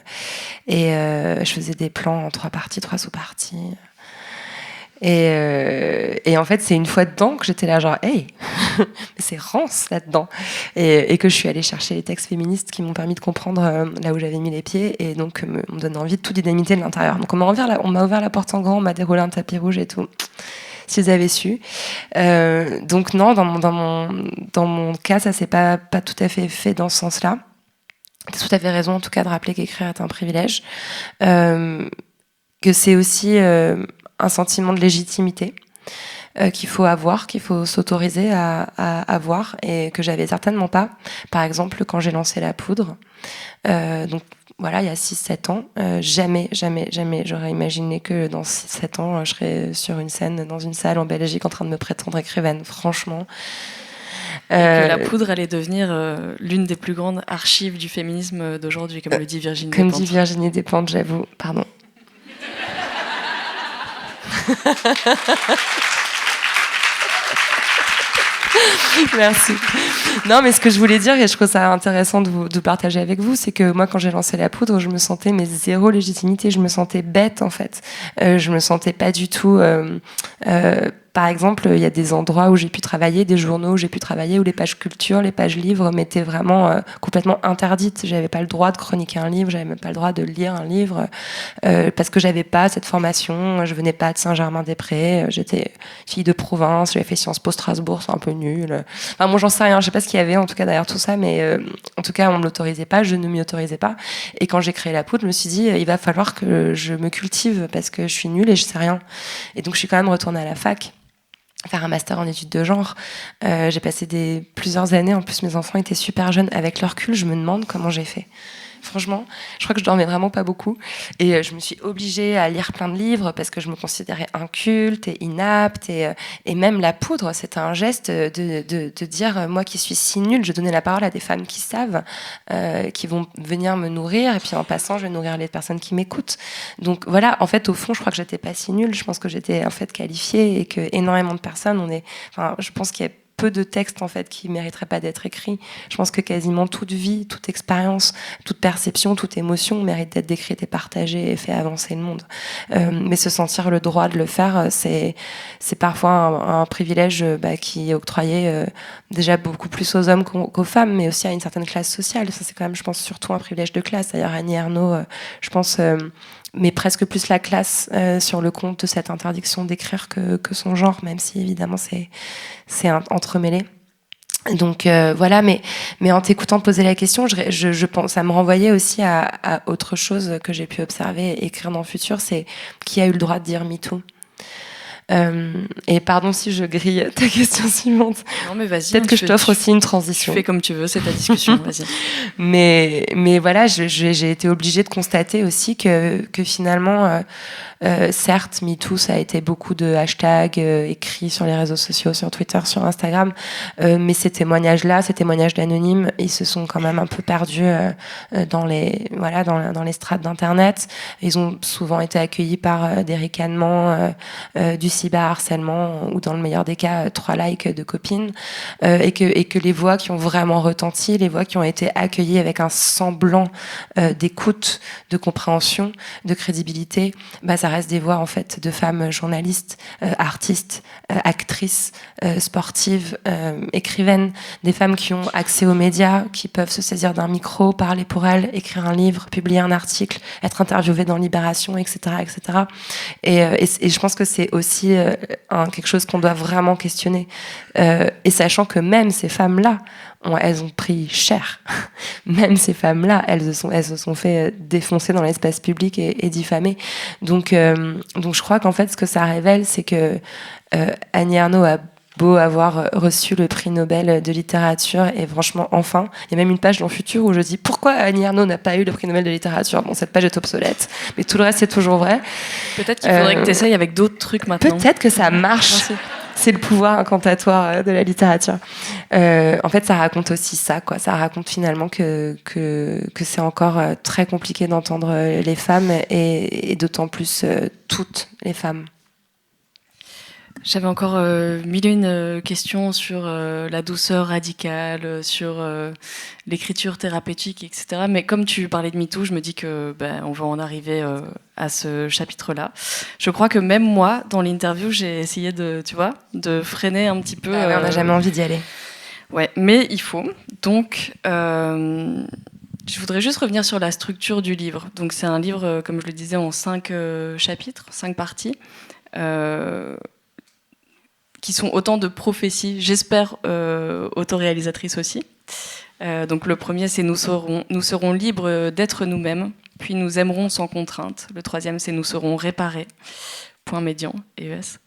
et je faisais des plans en 3 parties, 3 sous-parties. Et en fait, c'est une fois dedans que j'étais là genre, hey, c'est rance là-dedans. Et que je suis allée chercher les textes féministes qui m'ont permis de comprendre là où j'avais mis les pieds, et donc me donner envie de tout dynamiter de l'intérieur. Donc on m'a ouvert la porte en grand, on m'a déroulé un tapis rouge et tout. Si vous avez su. Donc non, dans mon cas, ça s'est pas tout à fait dans ce sens-là. Tu as tout à fait raison, en tout cas, de rappeler qu'écrire est un privilège. Que c'est aussi un sentiment de légitimité qu'il faut avoir, qu'il faut s'autoriser à avoir, et que j'avais certainement pas. Par exemple, quand j'ai lancé La Poudre, donc voilà, il y a 6-7 ans, jamais j'aurais imaginé que dans 6-7 ans, je serais sur une scène, dans une salle en Belgique, en train de me prétendre écrivaine, franchement. Et que La Poudre allait devenir l'une des plus grandes archives du féminisme d'aujourd'hui, comme le dit Virginie Despentes. Comme dit Virginie Despentes, j'avoue, pardon. Merci. Non, mais ce que je voulais dire, et je trouve ça intéressant de partager avec vous, c'est que moi, quand j'ai lancé La Poudre, je me sentais zéro légitimité, je me sentais bête, en fait. Je me sentais pas du tout... par exemple, il y a des endroits où j'ai pu travailler, des journaux où j'ai pu travailler, où les pages culture, les pages livres m'étaient vraiment complètement interdites. J'avais pas le droit de chroniquer un livre, j'avais même pas le droit de lire un livre, parce que j'avais pas cette formation. Je venais pas de Saint-Germain-des-Prés, j'étais fille de province, j'avais fait Sciences Po Strasbourg, c'est un peu nul. Enfin, moi, j'en sais rien, je sais pas ce qu'il y avait en tout cas derrière tout ça, mais en tout cas, on me l'autorisait pas, je ne m'y autorisais pas. Et quand j'ai créé La Poudre, je me suis dit, il va falloir que je me cultive parce que je suis nulle et je sais rien. Et donc, je suis quand même retournée à la fac, faire un master en études de genre. J'ai passé plusieurs années, en plus mes enfants étaient super jeunes. Avec leur recul, je me demande comment j'ai fait. Franchement, je crois que je dormais vraiment pas beaucoup, et je me suis obligée à lire plein de livres parce que je me considérais inculte et inapte, et même La Poudre, c'était un geste de dire, moi qui suis si nulle, je donnais la parole à des femmes qui savent, qui vont venir me nourrir, et puis en passant, je vais nourrir les personnes qui m'écoutent. Donc voilà, en fait, au fond, je crois que j'étais pas si nulle, je pense que j'étais en fait qualifiée, et que énormément de personnes, je pense qu'il y a peu de textes en fait qui mériteraient pas d'être écrits. Je pense que quasiment toute vie, toute expérience, toute perception, toute émotion mérite d'être décrite et partagée et fait avancer le monde. Mais se sentir le droit de le faire, c'est parfois un privilège qui est octroyé déjà beaucoup plus aux hommes qu'aux femmes, mais aussi à une certaine classe sociale. Ça, c'est quand même, je pense, surtout un privilège de classe. D'ailleurs, Annie Ernaux, je pense, mais presque plus la classe sur le compte de cette interdiction d'écrire que son genre, même si évidemment c'est entremêlé. Donc voilà, mais en t'écoutant poser la question, je pense, ça me renvoyait aussi à autre chose que j'ai pu observer et écrire dans le futur, c'est qui a eu le droit de dire MeToo. Et pardon si je grille ta question suivante. Non, mais vas-y. Peut-être que je t'offre aussi une transition. Tu fais comme tu veux, c'est ta discussion, vas-y. mais voilà, j'ai été obligée de constater aussi que finalement, certes, MeToo, ça a été beaucoup de hashtags écrits sur les réseaux sociaux, sur Twitter, sur Instagram, mais ces témoignages-là, ces témoignages d'anonymes, ils se sont quand même un peu perdus dans les strates d'Internet. Ils ont souvent été accueillis par des ricanements, du cyberharcèlement, ou dans le meilleur des cas 3 likes de copines, et que les voix qui ont vraiment retenti, les voix qui ont été accueillies avec un semblant d'écoute, de compréhension, de crédibilité, ça reste des voix en fait de femmes journalistes, artistes, actrices, sportives, écrivaines, des femmes qui ont accès aux médias, qui peuvent se saisir d'un micro, parler pour elles, écrire un livre, publier un article, être interviewées dans Libération, etc., etc. Et je pense que c'est aussi quelque chose qu'on doit vraiment questionner. Et sachant que même ces femmes-là, elles ont pris cher. Même ces femmes-là, elles se sont fait défoncer dans l'espace public et diffamer. Donc je crois qu'en fait, ce que ça révèle, c'est que Annie Ernaux a beau avoir reçu le prix Nobel de littérature, et franchement, enfin, il y a même une page dans le futur où je dis pourquoi Annie Ernaux n'a pas eu le prix Nobel de littérature. Bon, cette page est obsolète, mais tout le reste, c'est toujours vrai. Peut-être qu'il faudrait que tu essayes avec d'autres trucs maintenant. Peut-être que ça marche. Merci. C'est le pouvoir incantatoire de la littérature. En fait, ça raconte aussi ça, quoi. Ça raconte finalement que c'est encore très compliqué d'entendre les femmes, et d'autant plus toutes les femmes. J'avais encore mille et une questions sur la douceur radicale, sur l'écriture thérapeutique, etc. Mais comme tu parlais de MeToo, je me dis que on va en arriver à ce chapitre-là. Je crois que même moi, dans l'interview, j'ai essayé de freiner un petit peu. Ah ouais, on n'a jamais envie d'y aller. Ouais, mais il faut. Donc, je voudrais juste revenir sur la structure du livre. Donc, c'est un livre, comme je le disais, en 5 chapitres, 5 parties. Qui sont autant de prophéties, j'espère autoréalisatrices aussi. Donc le premier, c'est nous serons libres d'être nous-mêmes, puis nous aimerons sans contrainte. Le troisième, c'est nous serons réparés, point médian, ES.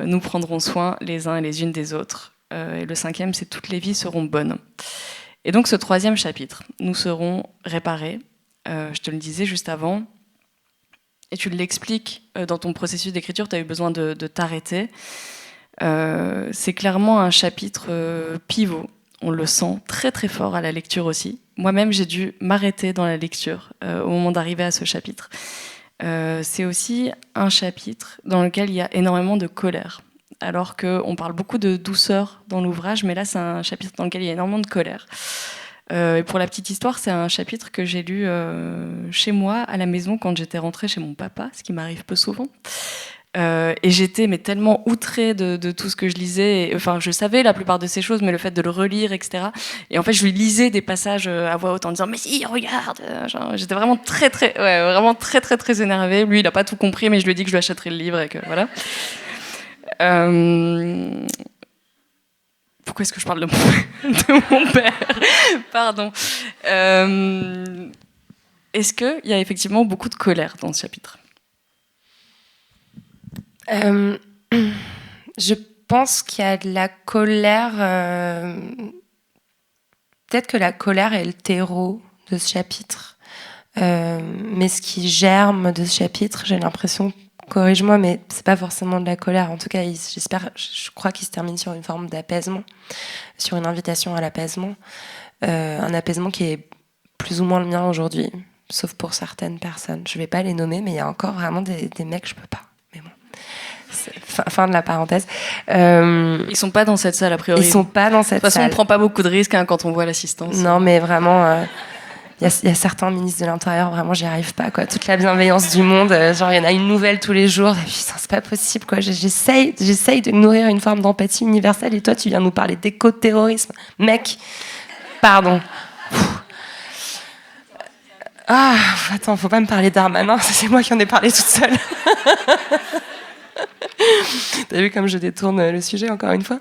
Nous prendrons soin les uns et les unes des autres. Et le cinquième, c'est toutes les vies seront bonnes. Et donc ce troisième chapitre, nous serons réparés, je te le disais juste avant, et tu l'expliques dans ton processus d'écriture, tu as eu besoin de t'arrêter. C'est clairement un chapitre pivot. On le sent très très fort à la lecture aussi. Moi-même, j'ai dû m'arrêter dans la lecture au moment d'arriver à ce chapitre. C'est aussi un chapitre dans lequel il y a énormément de colère. Alors qu'on parle beaucoup de douceur dans l'ouvrage, mais là, c'est un chapitre dans lequel il y a énormément de colère. Et pour la petite histoire, c'est un chapitre que j'ai lu chez moi, à la maison, quand j'étais rentrée chez mon papa, ce qui m'arrive peu souvent. Et j'étais tellement outrée de tout ce que je lisais. Enfin, je savais la plupart de ces choses, mais le fait de le relire, etc. Et en fait, je lui lisais des passages à voix haute en disant « Mais si, regarde !» Genre, j'étais vraiment vraiment très énervée. Lui, il n'a pas tout compris, mais je lui ai dit que je lui achèterais le livre et que voilà. Pourquoi est-ce que je parle de mon père? Pardon. Est-ce qu'il y a effectivement beaucoup de colère dans ce chapitre? Je pense qu'il y a de la colère. Peut-être que la colère est le terreau de ce chapitre. Mais ce qui germe de ce chapitre, j'ai l'impression, corrige-moi, mais c'est pas forcément de la colère. En tout cas, je crois qu'il se termine sur une forme d'apaisement, sur une invitation à l'apaisement. Un apaisement qui est plus ou moins le mien aujourd'hui, sauf pour certaines personnes. Je vais pas les nommer, mais il y a encore vraiment des mecs, je peux pas. Mais bon. Fin de la parenthèse. Ils sont pas dans cette salle, a priori. Ils sont pas dans cette salle. De toute façon, on prend pas beaucoup de risques quand on voit l'assistance. Non, mais vraiment, il y a certains ministres de l'Intérieur, vraiment, j'y arrive pas, quoi. Toute la bienveillance du monde, genre, il y en a une nouvelle tous les jours. Et putain, c'est pas possible, quoi. J'essaye de nourrir une forme d'empathie universelle et toi, tu viens nous parler d'éco-terrorisme. Mec, pardon. Ah, attends, faut pas me parler d'Armanin, c'est moi qui en ai parlé toute seule. T'as vu comme je détourne le sujet encore une fois?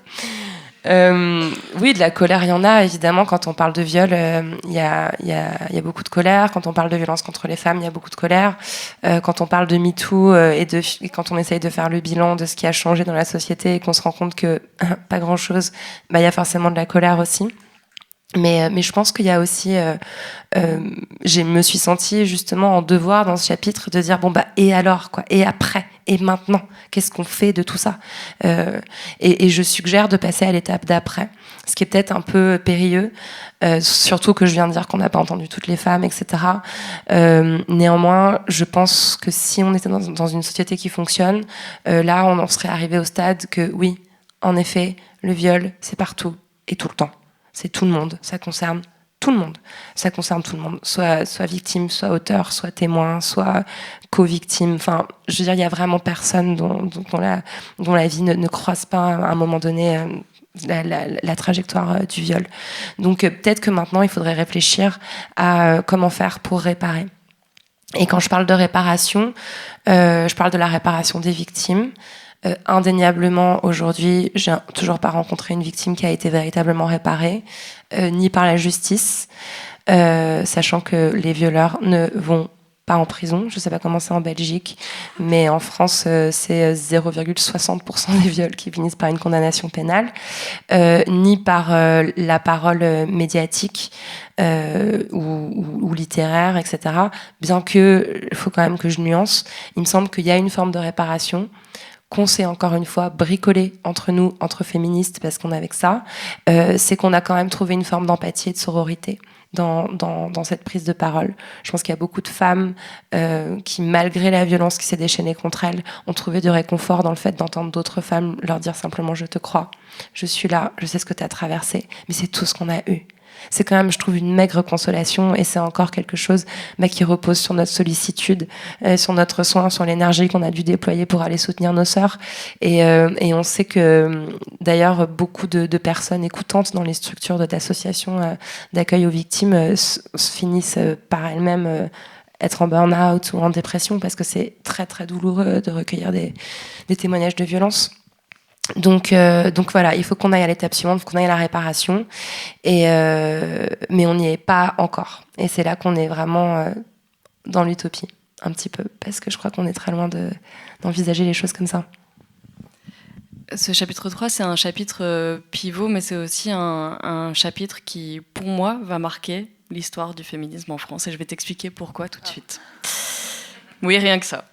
Oui, de la colère, il y en a évidemment. Quand on parle de viol, il y a beaucoup de colère. Quand on parle de violence contre les femmes, il y a beaucoup de colère. Quand on parle de MeToo et quand on essaye de faire le bilan de ce qui a changé dans la société et qu'on se rend compte que pas grand-chose, il y a forcément de la colère aussi. Mais je pense qu'il y a aussi, je me suis sentie justement en devoir dans ce chapitre de dire et alors quoi, et après, et maintenant, qu'est-ce qu'on fait de tout ça, et je suggère de passer à l'étape d'après, ce qui est peut-être un peu périlleux, surtout que je viens de dire qu'on n'a pas entendu toutes les femmes, etc. Néanmoins, je pense que si on était dans une société qui fonctionne, là on en serait arrivé au stade que oui, en effet, le viol c'est partout et tout le temps. C'est tout le monde, ça concerne tout le monde. Ça concerne tout le monde, soit victime, soit auteur, soit témoin, soit co-victime. Enfin, je veux dire, il y a vraiment personne dont la vie ne croise pas à un moment donné la trajectoire du viol. Donc peut-être que maintenant, il faudrait réfléchir à comment faire pour réparer. Et quand je parle de réparation, je parle de la réparation des victimes. Indéniablement, aujourd'hui, j'ai toujours pas rencontré une victime qui a été véritablement réparée, ni par la justice, sachant que les violeurs ne vont pas en prison. Je sais pas comment c'est en Belgique, mais en France, c'est 0,60% des viols qui finissent par une condamnation pénale, ni par la parole médiatique ou littéraire, etc. Bien que, il faut quand même que je nuance, il me semble qu'il y a une forme de réparation qu'on s'est encore une fois bricolé entre nous, entre féministes, parce qu'on est avec ça, c'est qu'on a quand même trouvé une forme d'empathie et de sororité. dans cette prise de parole. Je pense qu'il y a beaucoup de femmes qui, malgré la violence qui s'est déchaînée contre elles, ont trouvé du réconfort dans le fait d'entendre d'autres femmes leur dire simplement « je te crois, je suis là, je sais ce que tu as traversé », mais c'est tout ce qu'on a eu. C'est quand même, je trouve, une maigre consolation, et c'est encore quelque chose qui repose sur notre sollicitude, sur notre soin, sur l'énergie qu'on a dû déployer pour aller soutenir nos sœurs. Et on sait que, d'ailleurs, beaucoup de personnes écoutantes dans les structures de d'associations d'accueil aux victimes finissent par elles-mêmes être en burn-out ou en dépression, parce que c'est très très douloureux de recueillir des témoignages de violence. Donc voilà, il faut qu'on aille à l'étape suivante, il faut qu'on aille à la réparation, mais on n'y est pas encore. Et c'est là qu'on est vraiment dans l'utopie, un petit peu, parce que je crois qu'on est très loin d'envisager les choses comme ça. Ce chapitre 3, c'est un chapitre pivot, mais c'est aussi un chapitre qui, pour moi, va marquer l'histoire du féminisme en France. Et je vais t'expliquer pourquoi tout de suite. Oui, rien que ça.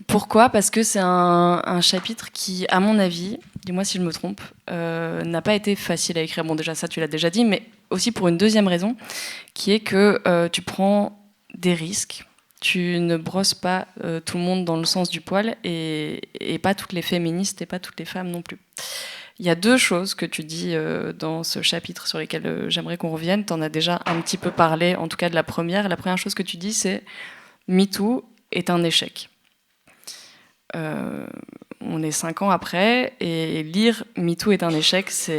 Pourquoi ? Parce que c'est un chapitre qui, à mon avis, dis-moi si je me trompe, n'a pas été facile à écrire. Bon, déjà ça, tu l'as déjà dit, mais aussi pour une deuxième raison, qui est que tu prends des risques. Tu ne brosses pas tout le monde dans le sens du poil, et pas toutes les féministes et pas toutes les femmes non plus. Il y a deux choses que tu dis dans ce chapitre sur lesquelles j'aimerais qu'on revienne. Tu en as déjà un petit peu parlé, en tout cas de la première. La première chose que tu dis, c'est « MeToo est un échec ». On est 5 ans après, et lire « MeToo est un échec », ça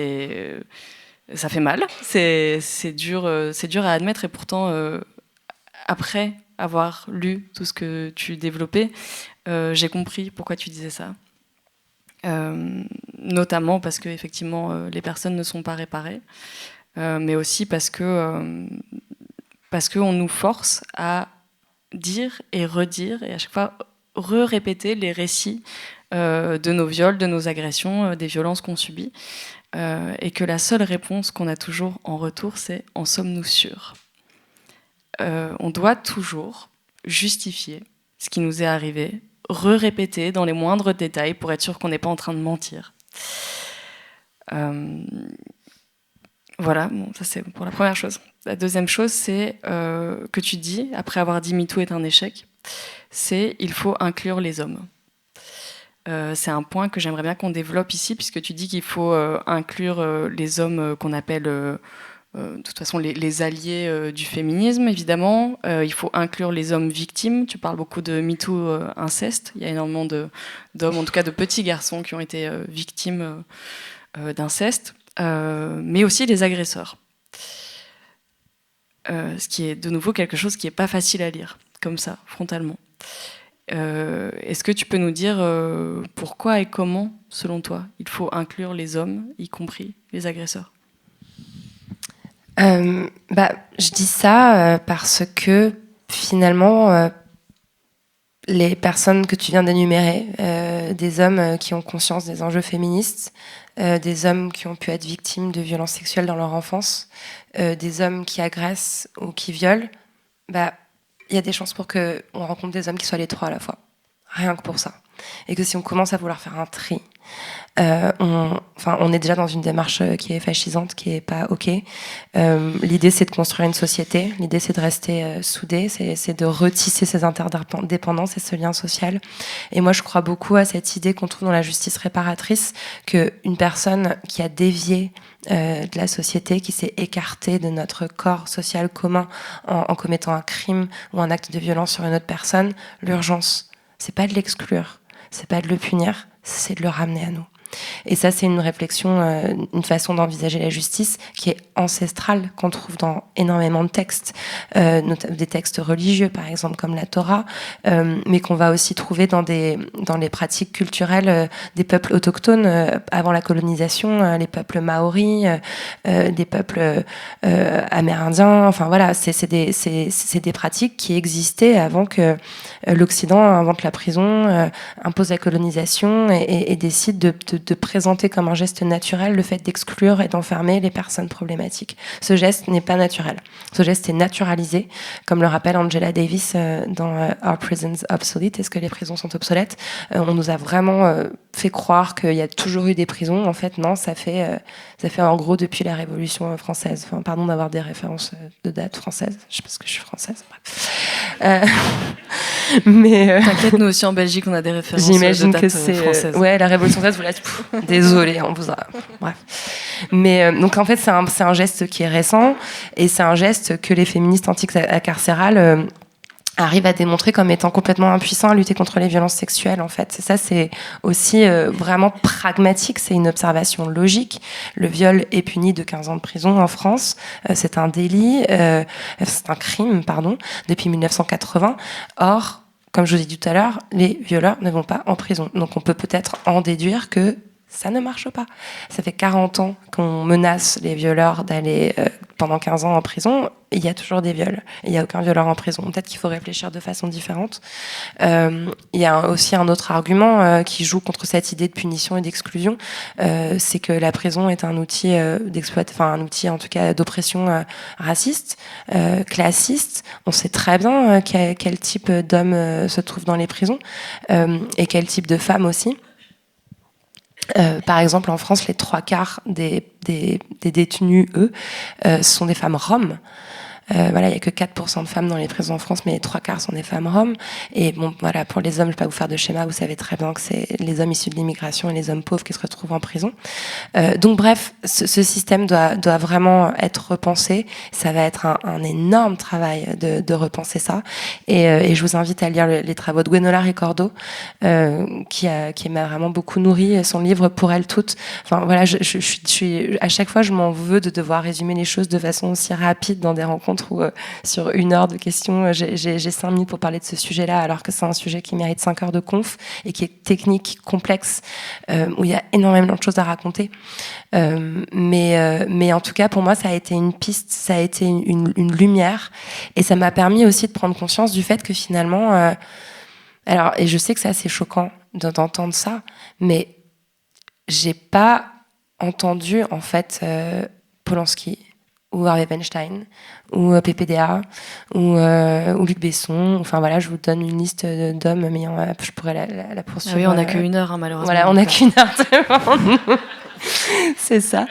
fait mal, c'est dur à admettre, et pourtant, après avoir lu tout ce que tu développais, j'ai compris pourquoi tu disais ça. Notamment parce que effectivement les personnes ne sont pas réparées, mais aussi parce que on nous force à dire et redire, et à chaque fois répéter les récits de nos viols, de nos agressions, des violences qu'on subit, et que la seule réponse qu'on a toujours en retour, c'est « en sommes-nous sûrs ?» On doit toujours justifier ce qui nous est arrivé, répéter dans les moindres détails pour être sûr qu'on n'est pas en train de mentir. Voilà, bon, ça c'est pour la première chose. La deuxième chose, c'est que tu dis, après avoir dit MeToo est un échec, c'est il faut inclure les hommes. C'est un point que j'aimerais bien qu'on développe ici, puisque tu dis qu'il faut inclure les hommes qu'on appelle de toute façon les alliés du féminisme, évidemment. Il faut inclure les hommes victimes. Tu parles beaucoup de MeToo inceste. Il y a énormément d'hommes, en tout cas de petits garçons, qui ont été victimes d'inceste, mais aussi les agresseurs. Ce qui est de nouveau quelque chose qui n'est pas facile à lire, comme ça, frontalement. Est-ce que tu peux nous dire pourquoi et comment, selon toi, il faut inclure les hommes, y compris les agresseurs ? Je dis ça parce que finalement, les personnes que tu viens d'énumérer, des hommes qui ont conscience des enjeux féministes, des hommes qui ont pu être victimes de violences sexuelles dans leur enfance, des hommes qui agressent ou qui violent, il y a des chances pour qu'on rencontre des hommes qui soient les trois à la fois. Rien que pour ça. Et que si on commence à vouloir faire un tri, on est déjà dans une démarche qui est fascisante, qui est pas OK. L'idée, c'est de construire une société. L'idée, c'est de rester soudés. C'est de retisser ces interdépendances et ce lien social. Et moi, je crois beaucoup à cette idée qu'on trouve dans la justice réparatrice, qu'une personne qui a dévié de la société, qui s'est écartée de notre corps social commun en commettant un crime ou un acte de violence sur une autre personne, l'urgence, c'est pas de l'exclure, c'est pas de le punir, c'est de le ramener à nous. Et ça, c'est une réflexion, une façon d'envisager la justice qui est ancestrale, qu'on trouve dans énormément de textes, des textes religieux, par exemple, comme la Torah, mais qu'on va aussi trouver dans les pratiques culturelles des peuples autochtones avant la colonisation, les peuples maoris, des peuples amérindiens. Enfin voilà, c'est des pratiques qui existaient avant que l'Occident invente la prison, impose la colonisation et décide de de présenter comme un geste naturel le fait d'exclure et d'enfermer les personnes problématiques. Ce geste n'est pas naturel. Ce geste est naturalisé, comme le rappelle Angela Davis dans Are Prisons Obsolete? Est-ce que les prisons sont obsolètes? On nous a vraiment fait croire qu'il y a toujours eu des prisons. En fait, non, ça fait en gros depuis la Révolution française. Enfin, pardon d'avoir des références de date françaises. Je sais pas ce que je suis française. Mais t'inquiète, nous aussi en Belgique, on a des références j'imagine de date que c'est françaises. ouais, la Révolution française. Vous l'êtes. Désolée, on vous a. Bref. Mais donc en fait, c'est un geste qui est récent et c'est un geste que les féministes anti-carcérales arrive à démontrer comme étant complètement impuissant à lutter contre les violences sexuelles, en fait. Ça, c'est aussi vraiment pragmatique, c'est une observation logique. Le viol est puni de 15 ans de prison en France. C'est un délit, c'est un crime, pardon, depuis 1980. Or, comme je vous ai dit tout à l'heure, les violeurs ne vont pas en prison. Donc on peut peut-être en déduire que ça ne marche pas. Ça fait 40 ans qu'on menace les violeurs d'aller pendant 15 ans en prison. Il y a toujours des viols. Il n'y a aucun violeur en prison. Peut-être qu'il faut réfléchir de façon différente. Il y a aussi un autre argument qui joue contre cette idée de punition et d'exclusion. C'est que la prison est un outil un outil en tout cas d'oppression raciste, classiste. On sait très bien quel type d'hommes se trouvent dans les prisons et quel type de femmes aussi. Par exemple, en France, les 3/4 des détenus, sont des femmes roms. Voilà, il n'y a que 4% de femmes dans les prisons en France, mais les 3/4 sont des femmes roms. Et bon, voilà, pour les hommes, je ne vais pas vous faire de schéma, vous savez très bien que c'est les hommes issus de l'immigration et les hommes pauvres qui se retrouvent en prison. Donc bref, ce système doit vraiment être repensé. Ça va être un énorme travail de repenser ça. Et je vous invite à lire les travaux de Gwenola Ricordo, qui m'a vraiment beaucoup nourri, son livre Pour elles toutes. Enfin voilà, je suis à chaque fois, je m'en veux de devoir résumer les choses de façon aussi rapide dans des rencontres où sur 1 heure de questions, j'ai 5 minutes pour parler de ce sujet-là, alors que c'est un sujet qui mérite 5 heures de conf et qui est technique, complexe, où il y a énormément de choses à raconter. Mais en tout cas, pour moi, ça a été une piste, ça a été une lumière, et ça m'a permis aussi de prendre conscience du fait que finalement, alors, et je sais que c'est assez choquant d'entendre ça, mais j'ai pas entendu en fait Polanski ou Harvey Weinstein, ou PPDA, ou Luc Besson. Enfin voilà, je vous donne une liste d'hommes, mais je pourrais la poursuivre. Ah oui, on n'a qu'1 heure, hein, malheureusement. Voilà, on n'a qu'1 heure devant nous. C'est ça.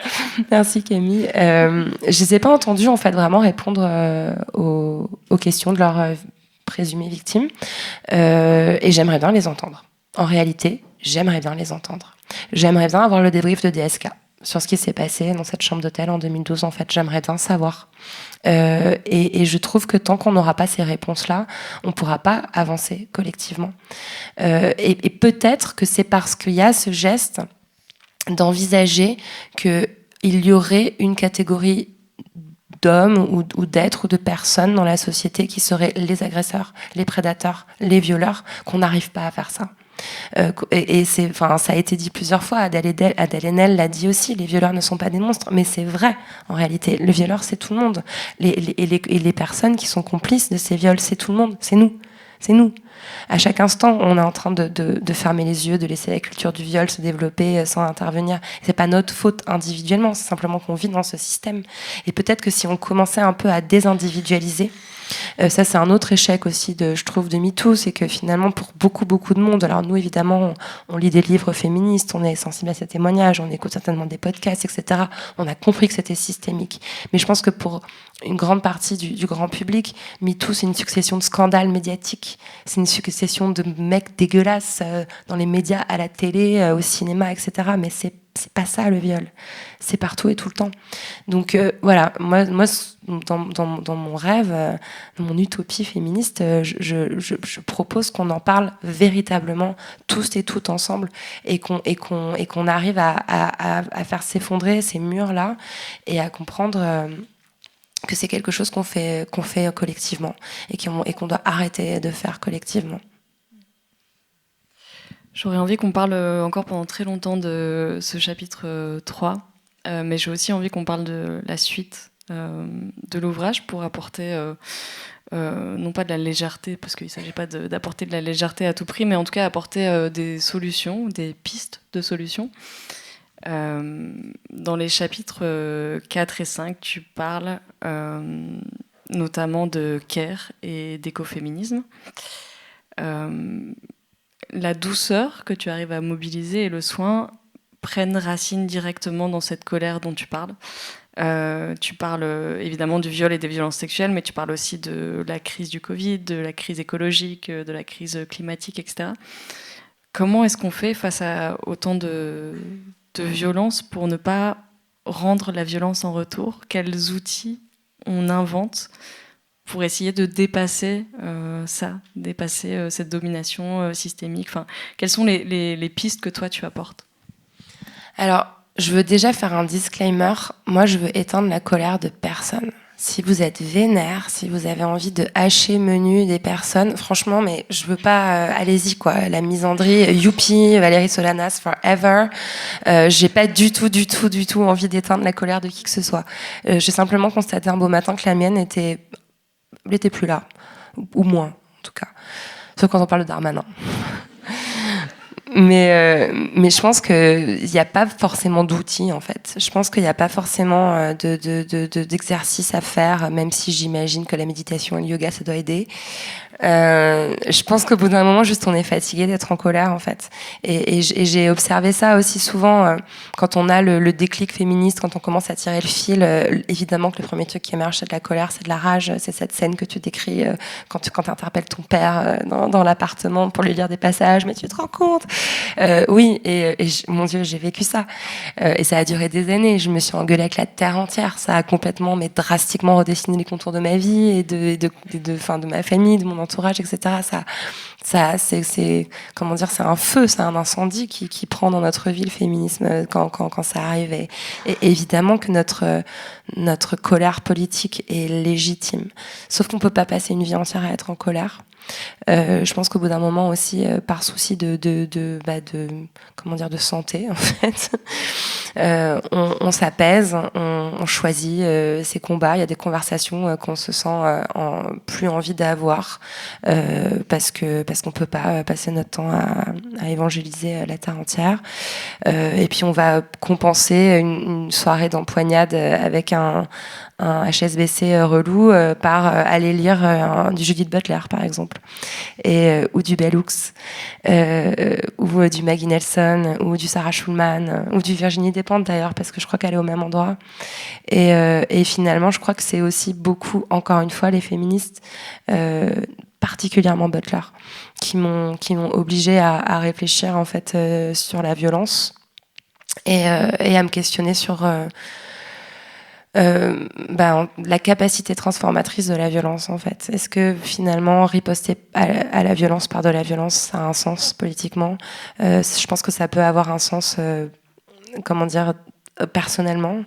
Merci Camille. Je les ai pas entendus en fait vraiment répondre aux questions de leurs présumées victimes, et j'aimerais bien les entendre. En réalité, j'aimerais bien les entendre. J'aimerais bien avoir le débrief de DSK sur ce qui s'est passé dans cette chambre d'hôtel en 2012. En fait, j'aimerais bien savoir. Et je trouve que tant qu'on n'aura pas ces réponses-là, on ne pourra pas avancer collectivement. Et peut-être que c'est parce qu'il y a ce geste d'envisager qu'il y aurait une catégorie d'hommes ou d'êtres ou de personnes dans la société qui seraient les agresseurs, les prédateurs, les violeurs, qu'on n'arrive pas à faire ça. Et ça a été dit plusieurs fois, Adèle Haenel l'a dit aussi, les violeurs ne sont pas des monstres, mais c'est vrai en réalité, le violeur c'est tout le monde, et les personnes qui sont complices de ces viols c'est tout le monde, c'est nous. À chaque instant, on est en train de fermer les yeux, de laisser la culture du viol se développer sans intervenir. C'est pas notre faute individuellement, c'est simplement qu'on vit dans ce système. Et peut-être que si on commençait un peu à désindividualiser, ça c'est un autre échec aussi je trouve de MeToo, c'est que finalement pour beaucoup de monde, alors nous évidemment on lit des livres féministes, on est sensible à ces témoignages, on écoute certainement des podcasts, etc. On a compris que c'était systémique, mais je pense que pour une grande partie du grand public, MeToo c'est une succession de scandales médiatiques, c'est une succession de mecs dégueulasses dans les médias, à la télé, au cinéma, etc. Mais c'est pas ça le viol, c'est partout et tout le temps. Donc voilà, moi dans mon rêve, dans mon utopie féministe, je propose qu'on en parle véritablement tous et toutes ensemble, et qu'on arrive à faire s'effondrer ces murs là et à comprendre que c'est quelque chose qu'on fait collectivement et qu'on doit arrêter de faire collectivement. J'aurais envie qu'on parle encore pendant très longtemps de ce chapitre 3, mais j'ai aussi envie qu'on parle de la suite de l'ouvrage pour apporter non pas de la légèreté, parce qu'il ne s'agit pas d'apporter de la légèreté à tout prix, mais en tout cas apporter des solutions, des pistes de solutions. Dans les chapitres 4 et 5, tu parles notamment de care et d'écoféminisme. La douceur que tu arrives à mobiliser et le soin prennent racine directement dans cette colère dont tu parles. Tu parles évidemment du viol et des violences sexuelles, mais tu parles aussi de la crise du Covid, de la crise écologique, de la crise climatique, etc. Comment est-ce qu'on fait face à autant de violence pour ne pas rendre la violence en retour? Quels outils on invente pour essayer de dépasser dépasser cette domination systémique? Enfin, quelles sont les pistes que toi tu apportes? Alors, je veux déjà faire un disclaimer. Moi, je veux éteindre la colère de personne. Si vous êtes vénère, si vous avez envie de hacher menu des personnes, franchement, mais je veux pas. Allez-y, quoi. La misandrie, youpi, Valérie Solanas, forever. J'ai pas du tout envie d'éteindre la colère de qui que ce soit. J'ai simplement constaté un beau matin que la mienne était plus là, ou moins, en tout cas. Sauf quand on parle de Darmanin. Mais je pense qu'il n'y a pas forcément d'outils, en fait. Je pense qu'il n'y a pas forcément d'exercice à faire, même si j'imagine que la méditation et le yoga, ça doit aider. Je pense qu'au bout d'un moment, juste, on est fatigué d'être en colère, en fait. Et j'ai observé ça aussi souvent quand on a le déclic féministe, quand on commence à tirer le fil. Évidemment que le premier truc qui émerge, c'est de la colère, c'est de la rage. C'est cette scène que tu décris quand tu interpelles ton père dans l'appartement pour lui lire des passages. Mais tu te rends compte? Oui, mon Dieu, j'ai vécu ça. Et ça a duré des années. Je me suis engueulée avec la terre entière. Ça a complètement, mais drastiquement redessiné les contours de ma vie et de ma famille, de mon entourage, etc. Ça, c'est comment dire, c'est un feu, c'est un incendie qui prend dans notre vie, le féminisme, quand ça arrive. Et évidemment que notre colère politique est légitime. Sauf qu'on peut pas passer une vie entière à être en colère. Je pense qu'au bout d'un moment aussi, par souci de santé, en fait, on s'apaise, on choisit ses combats. Il y a des conversations qu'on se sent plus envie d'avoir parce qu'on peut pas passer notre temps à évangéliser la terre entière. Et puis on va compenser une soirée d'empoignade avec un HSBC relou par aller lire du Judith Butler, par exemple, ou du Bell Hooks, ou du Maggie Nelson, ou du Sarah Schulman, ou du Virginie Despentes d'ailleurs, parce que je crois qu'elle est au même endroit. Et finalement, je crois que c'est aussi beaucoup, encore une fois, les féministes, particulièrement Butler, qui m'ont obligée à réfléchir en fait sur la violence et à me questionner sur la capacité transformatrice de la violence, en fait. Est-ce que finalement riposter à la violence par de la violence, ça a un sens politiquement? Je pense que ça peut avoir un sens, personnellement,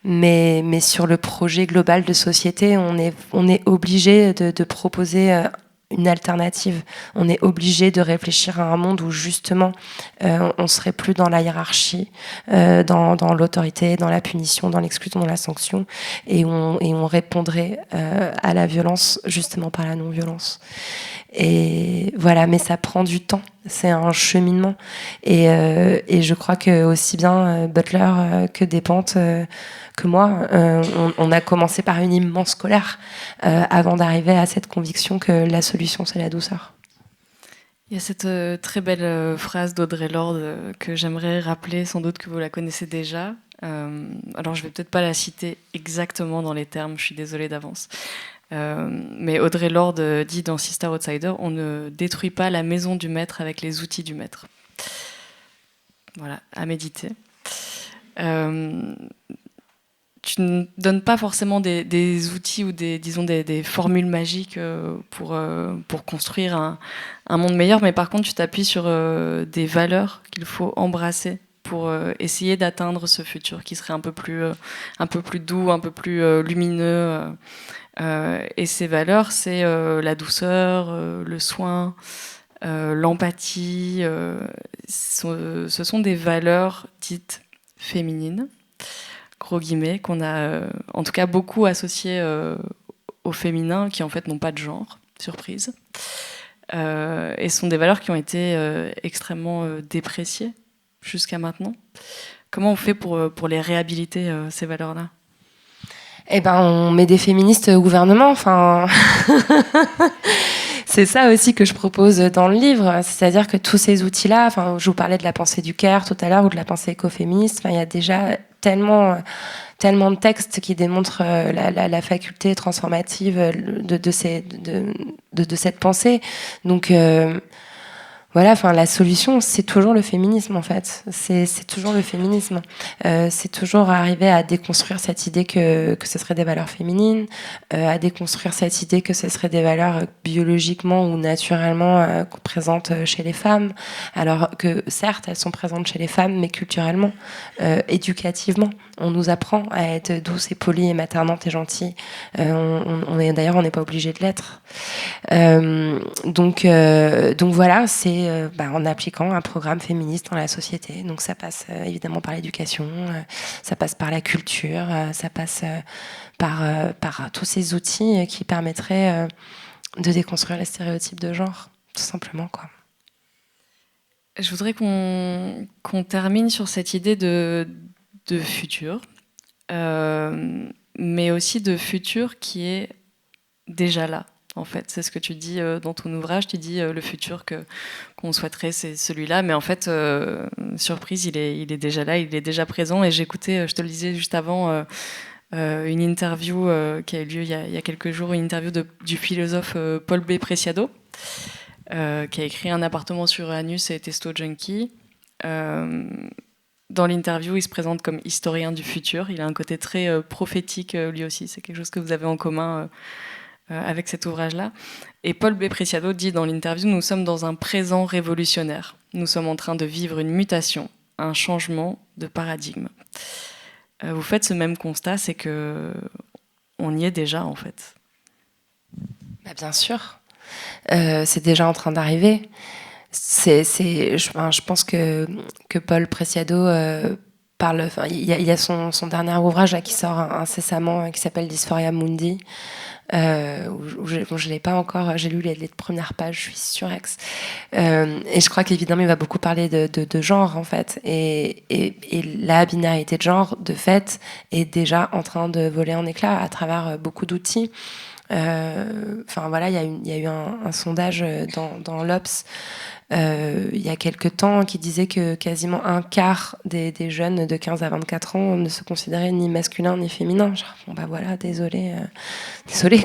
mais sur le projet global de société, on est obligé de proposer une alternative. On est obligé de réfléchir à un monde où justement on serait plus dans la hiérarchie, dans l'autorité, dans la punition, dans l'exclusion, dans la sanction, et on répondrait à la violence justement par la non-violence. Et voilà, mais ça prend du temps, c'est un cheminement. Et je crois que aussi bien Butler que Despentes que moi, on a commencé par une immense colère avant d'arriver à cette conviction que la solution, c'est la douceur. Il y a cette très belle phrase d'Audre Lorde que j'aimerais rappeler, sans doute que vous la connaissez déjà. Alors je vais peut-être pas la citer exactement dans les termes, je suis désolée d'avance. Mais Audre Lorde dit dans Sister Outsider, on ne détruit pas la maison du maître avec les outils du maître. Voilà, à méditer. Tu ne donnes pas forcément des outils ou des formules magiques pour construire un monde meilleur, mais par contre tu t'appuies sur des valeurs qu'il faut embrasser pour essayer d'atteindre ce futur qui serait un peu plus doux, un peu plus lumineux. Et ces valeurs, c'est la douceur, le soin, l'empathie. Ce sont des valeurs dites féminines, gros guillemets, qu'on a en tout cas beaucoup associées au féminin qui en fait n'ont pas de genre, surprise. Et ce sont des valeurs qui ont été extrêmement dépréciées jusqu'à maintenant. Comment on fait pour les réhabiliter, ces valeurs-là ? Eh ben, on met des féministes au gouvernement. Enfin, c'est ça aussi que je propose dans le livre. C'est-à-dire que tous ces outils-là, enfin, je vous parlais de la pensée du Caire tout à l'heure ou de la pensée écoféministe. Enfin, il y a déjà tellement de textes qui démontrent la faculté transformative de cette pensée. Donc voilà, enfin la solution, c'est toujours le féminisme en fait. C'est toujours le féminisme. C'est toujours arriver à déconstruire cette idée que ce serait des valeurs féminines, à déconstruire cette idée que ce serait des valeurs biologiquement ou naturellement présentes chez les femmes, alors que certes elles sont présentes chez les femmes, mais culturellement, éducativement, on nous apprend à être douce et polie et maternante et gentille. D'ailleurs, on n'est pas obligé de l'être. Donc voilà, c'est en appliquant un programme féministe dans la société. Donc ça passe évidemment par l'éducation, ça passe par la culture, ça passe par tous ces outils qui permettraient de déconstruire les stéréotypes de genre, tout simplement, quoi. Je voudrais qu'on termine sur cette idée de futur, mais aussi de futur qui est déjà là. En fait, c'est ce que tu dis dans ton ouvrage. Tu dis le futur qu'on souhaiterait, c'est celui-là. Mais en fait, surprise, il est déjà là, il est déjà présent. Et j'écoutais, je te le disais juste avant, une interview qui a eu lieu il y a quelques jours, une interview du philosophe Paul B. Preciado, qui a écrit Un appartement sur Uranus et Testo Junkie. Dans l'interview, il se présente comme historien du futur. Il a un côté très prophétique, lui aussi. C'est quelque chose que vous avez en commun avec cet ouvrage-là. Et Paul B. Preciado dit dans l'interview « Nous sommes dans un présent révolutionnaire. Nous sommes en train de vivre une mutation, un changement de paradigme. » Vous faites ce même constat, c'est qu'on y est déjà, en fait. Bah, bien sûr. C'est déjà en train d'arriver. Je pense que Paul Preciado parle. Enfin, il y a son dernier ouvrage là, qui sort incessamment, qui s'appelle Dysphoria Mundi. Où je l'ai pas encore, j'ai lu les premières pages, je suis surex. Et je crois qu'évidemment il va beaucoup parler de genre en fait, et la binarité de genre de fait est déjà en train de voler en éclats à travers beaucoup d'outils. Enfin voilà, il y a eu un sondage dans l'Obs il y a quelques temps qui disait que quasiment un quart des jeunes de 15 à 24 ans ne se considéraient ni masculins ni féminins. Genre, bon bah voilà, désolé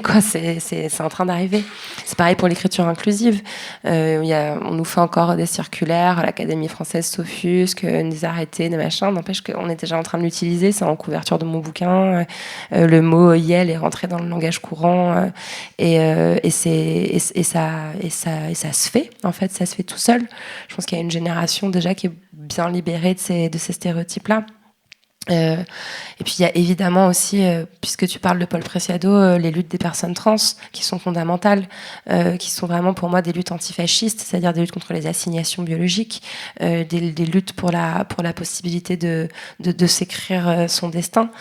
quoi, c'est en train d'arriver. C'est pareil pour l'écriture inclusive. On nous fait encore des circulaires, l'Académie française s'offusque, des arrêtés, des machins. N'empêche qu'on est déjà en train de l'utiliser. C'est en couverture de mon bouquin. Le mot Yel est rentré dans le langage courant et ça se fait. En fait, ça se fait tout seul. Je pense qu'il y a une génération déjà qui est bien libérée de ces stéréotypes-là. Et puis il y a évidemment aussi, puisque tu parles de Paul Preciado, les luttes des personnes trans qui sont fondamentales, qui sont vraiment pour moi des luttes antifascistes, c'est-à-dire des luttes contre les assignations biologiques, des luttes pour la possibilité de s'écrire son destin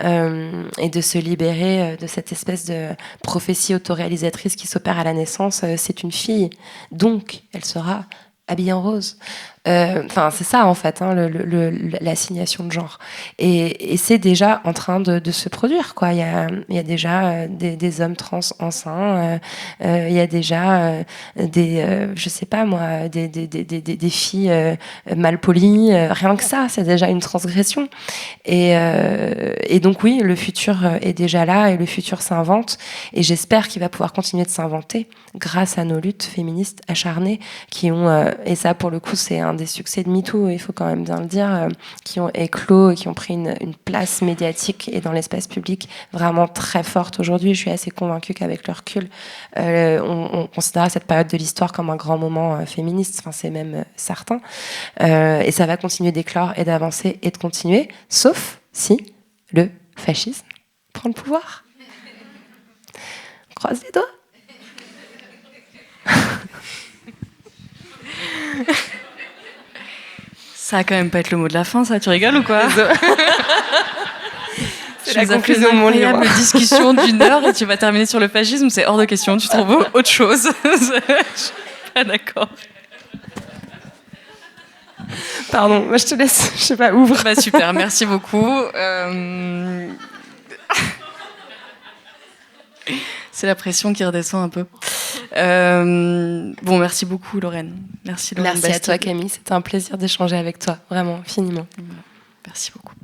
et de se libérer de cette espèce de prophétie autoréalisatrice qui s'opère à la naissance. C'est une fille, donc elle sera habillée en rose. Enfin, c'est ça en fait, hein, l'assignation de genre. Et c'est déjà en train de se produire, quoi. Il y a déjà des hommes trans enceints. Il y a déjà je sais pas moi, des filles mal polies. Rien que ça, c'est déjà une transgression. Et donc oui, le futur est déjà là et le futur s'invente. Et j'espère qu'il va pouvoir continuer de s'inventer grâce à nos luttes féministes acharnées qui ont, et ça pour le coup c'est un des succès de MeToo, il faut quand même bien le dire, qui ont éclos et qui ont pris une place médiatique et dans l'espace public vraiment très forte aujourd'hui. Je suis assez convaincue qu'avec le recul, on considérera cette période de l'histoire comme un grand moment féministe, enfin, c'est même certain. Et ça va continuer d'éclore et d'avancer et de continuer, sauf si le fascisme prend le pouvoir. On croise les doigts. Ça va quand même pas être le mot de la fin, ça, tu rigoles ou quoi? Je C'est la conclusion de mon livre. Une incroyable discussion d'1 heure et tu vas terminer sur le fascisme. C'est hors de question. Tu trouves autre chose. Je suis pas d'accord. Pardon, moi je te laisse, je sais pas, ouvre. Bah super, merci beaucoup. C'est la pression qui redescend un peu. Bon, merci beaucoup Lorraine. Merci Lorraine Merci Bastide. à toi Camille, c'était un plaisir d'échanger avec toi, vraiment, infiniment. Merci beaucoup.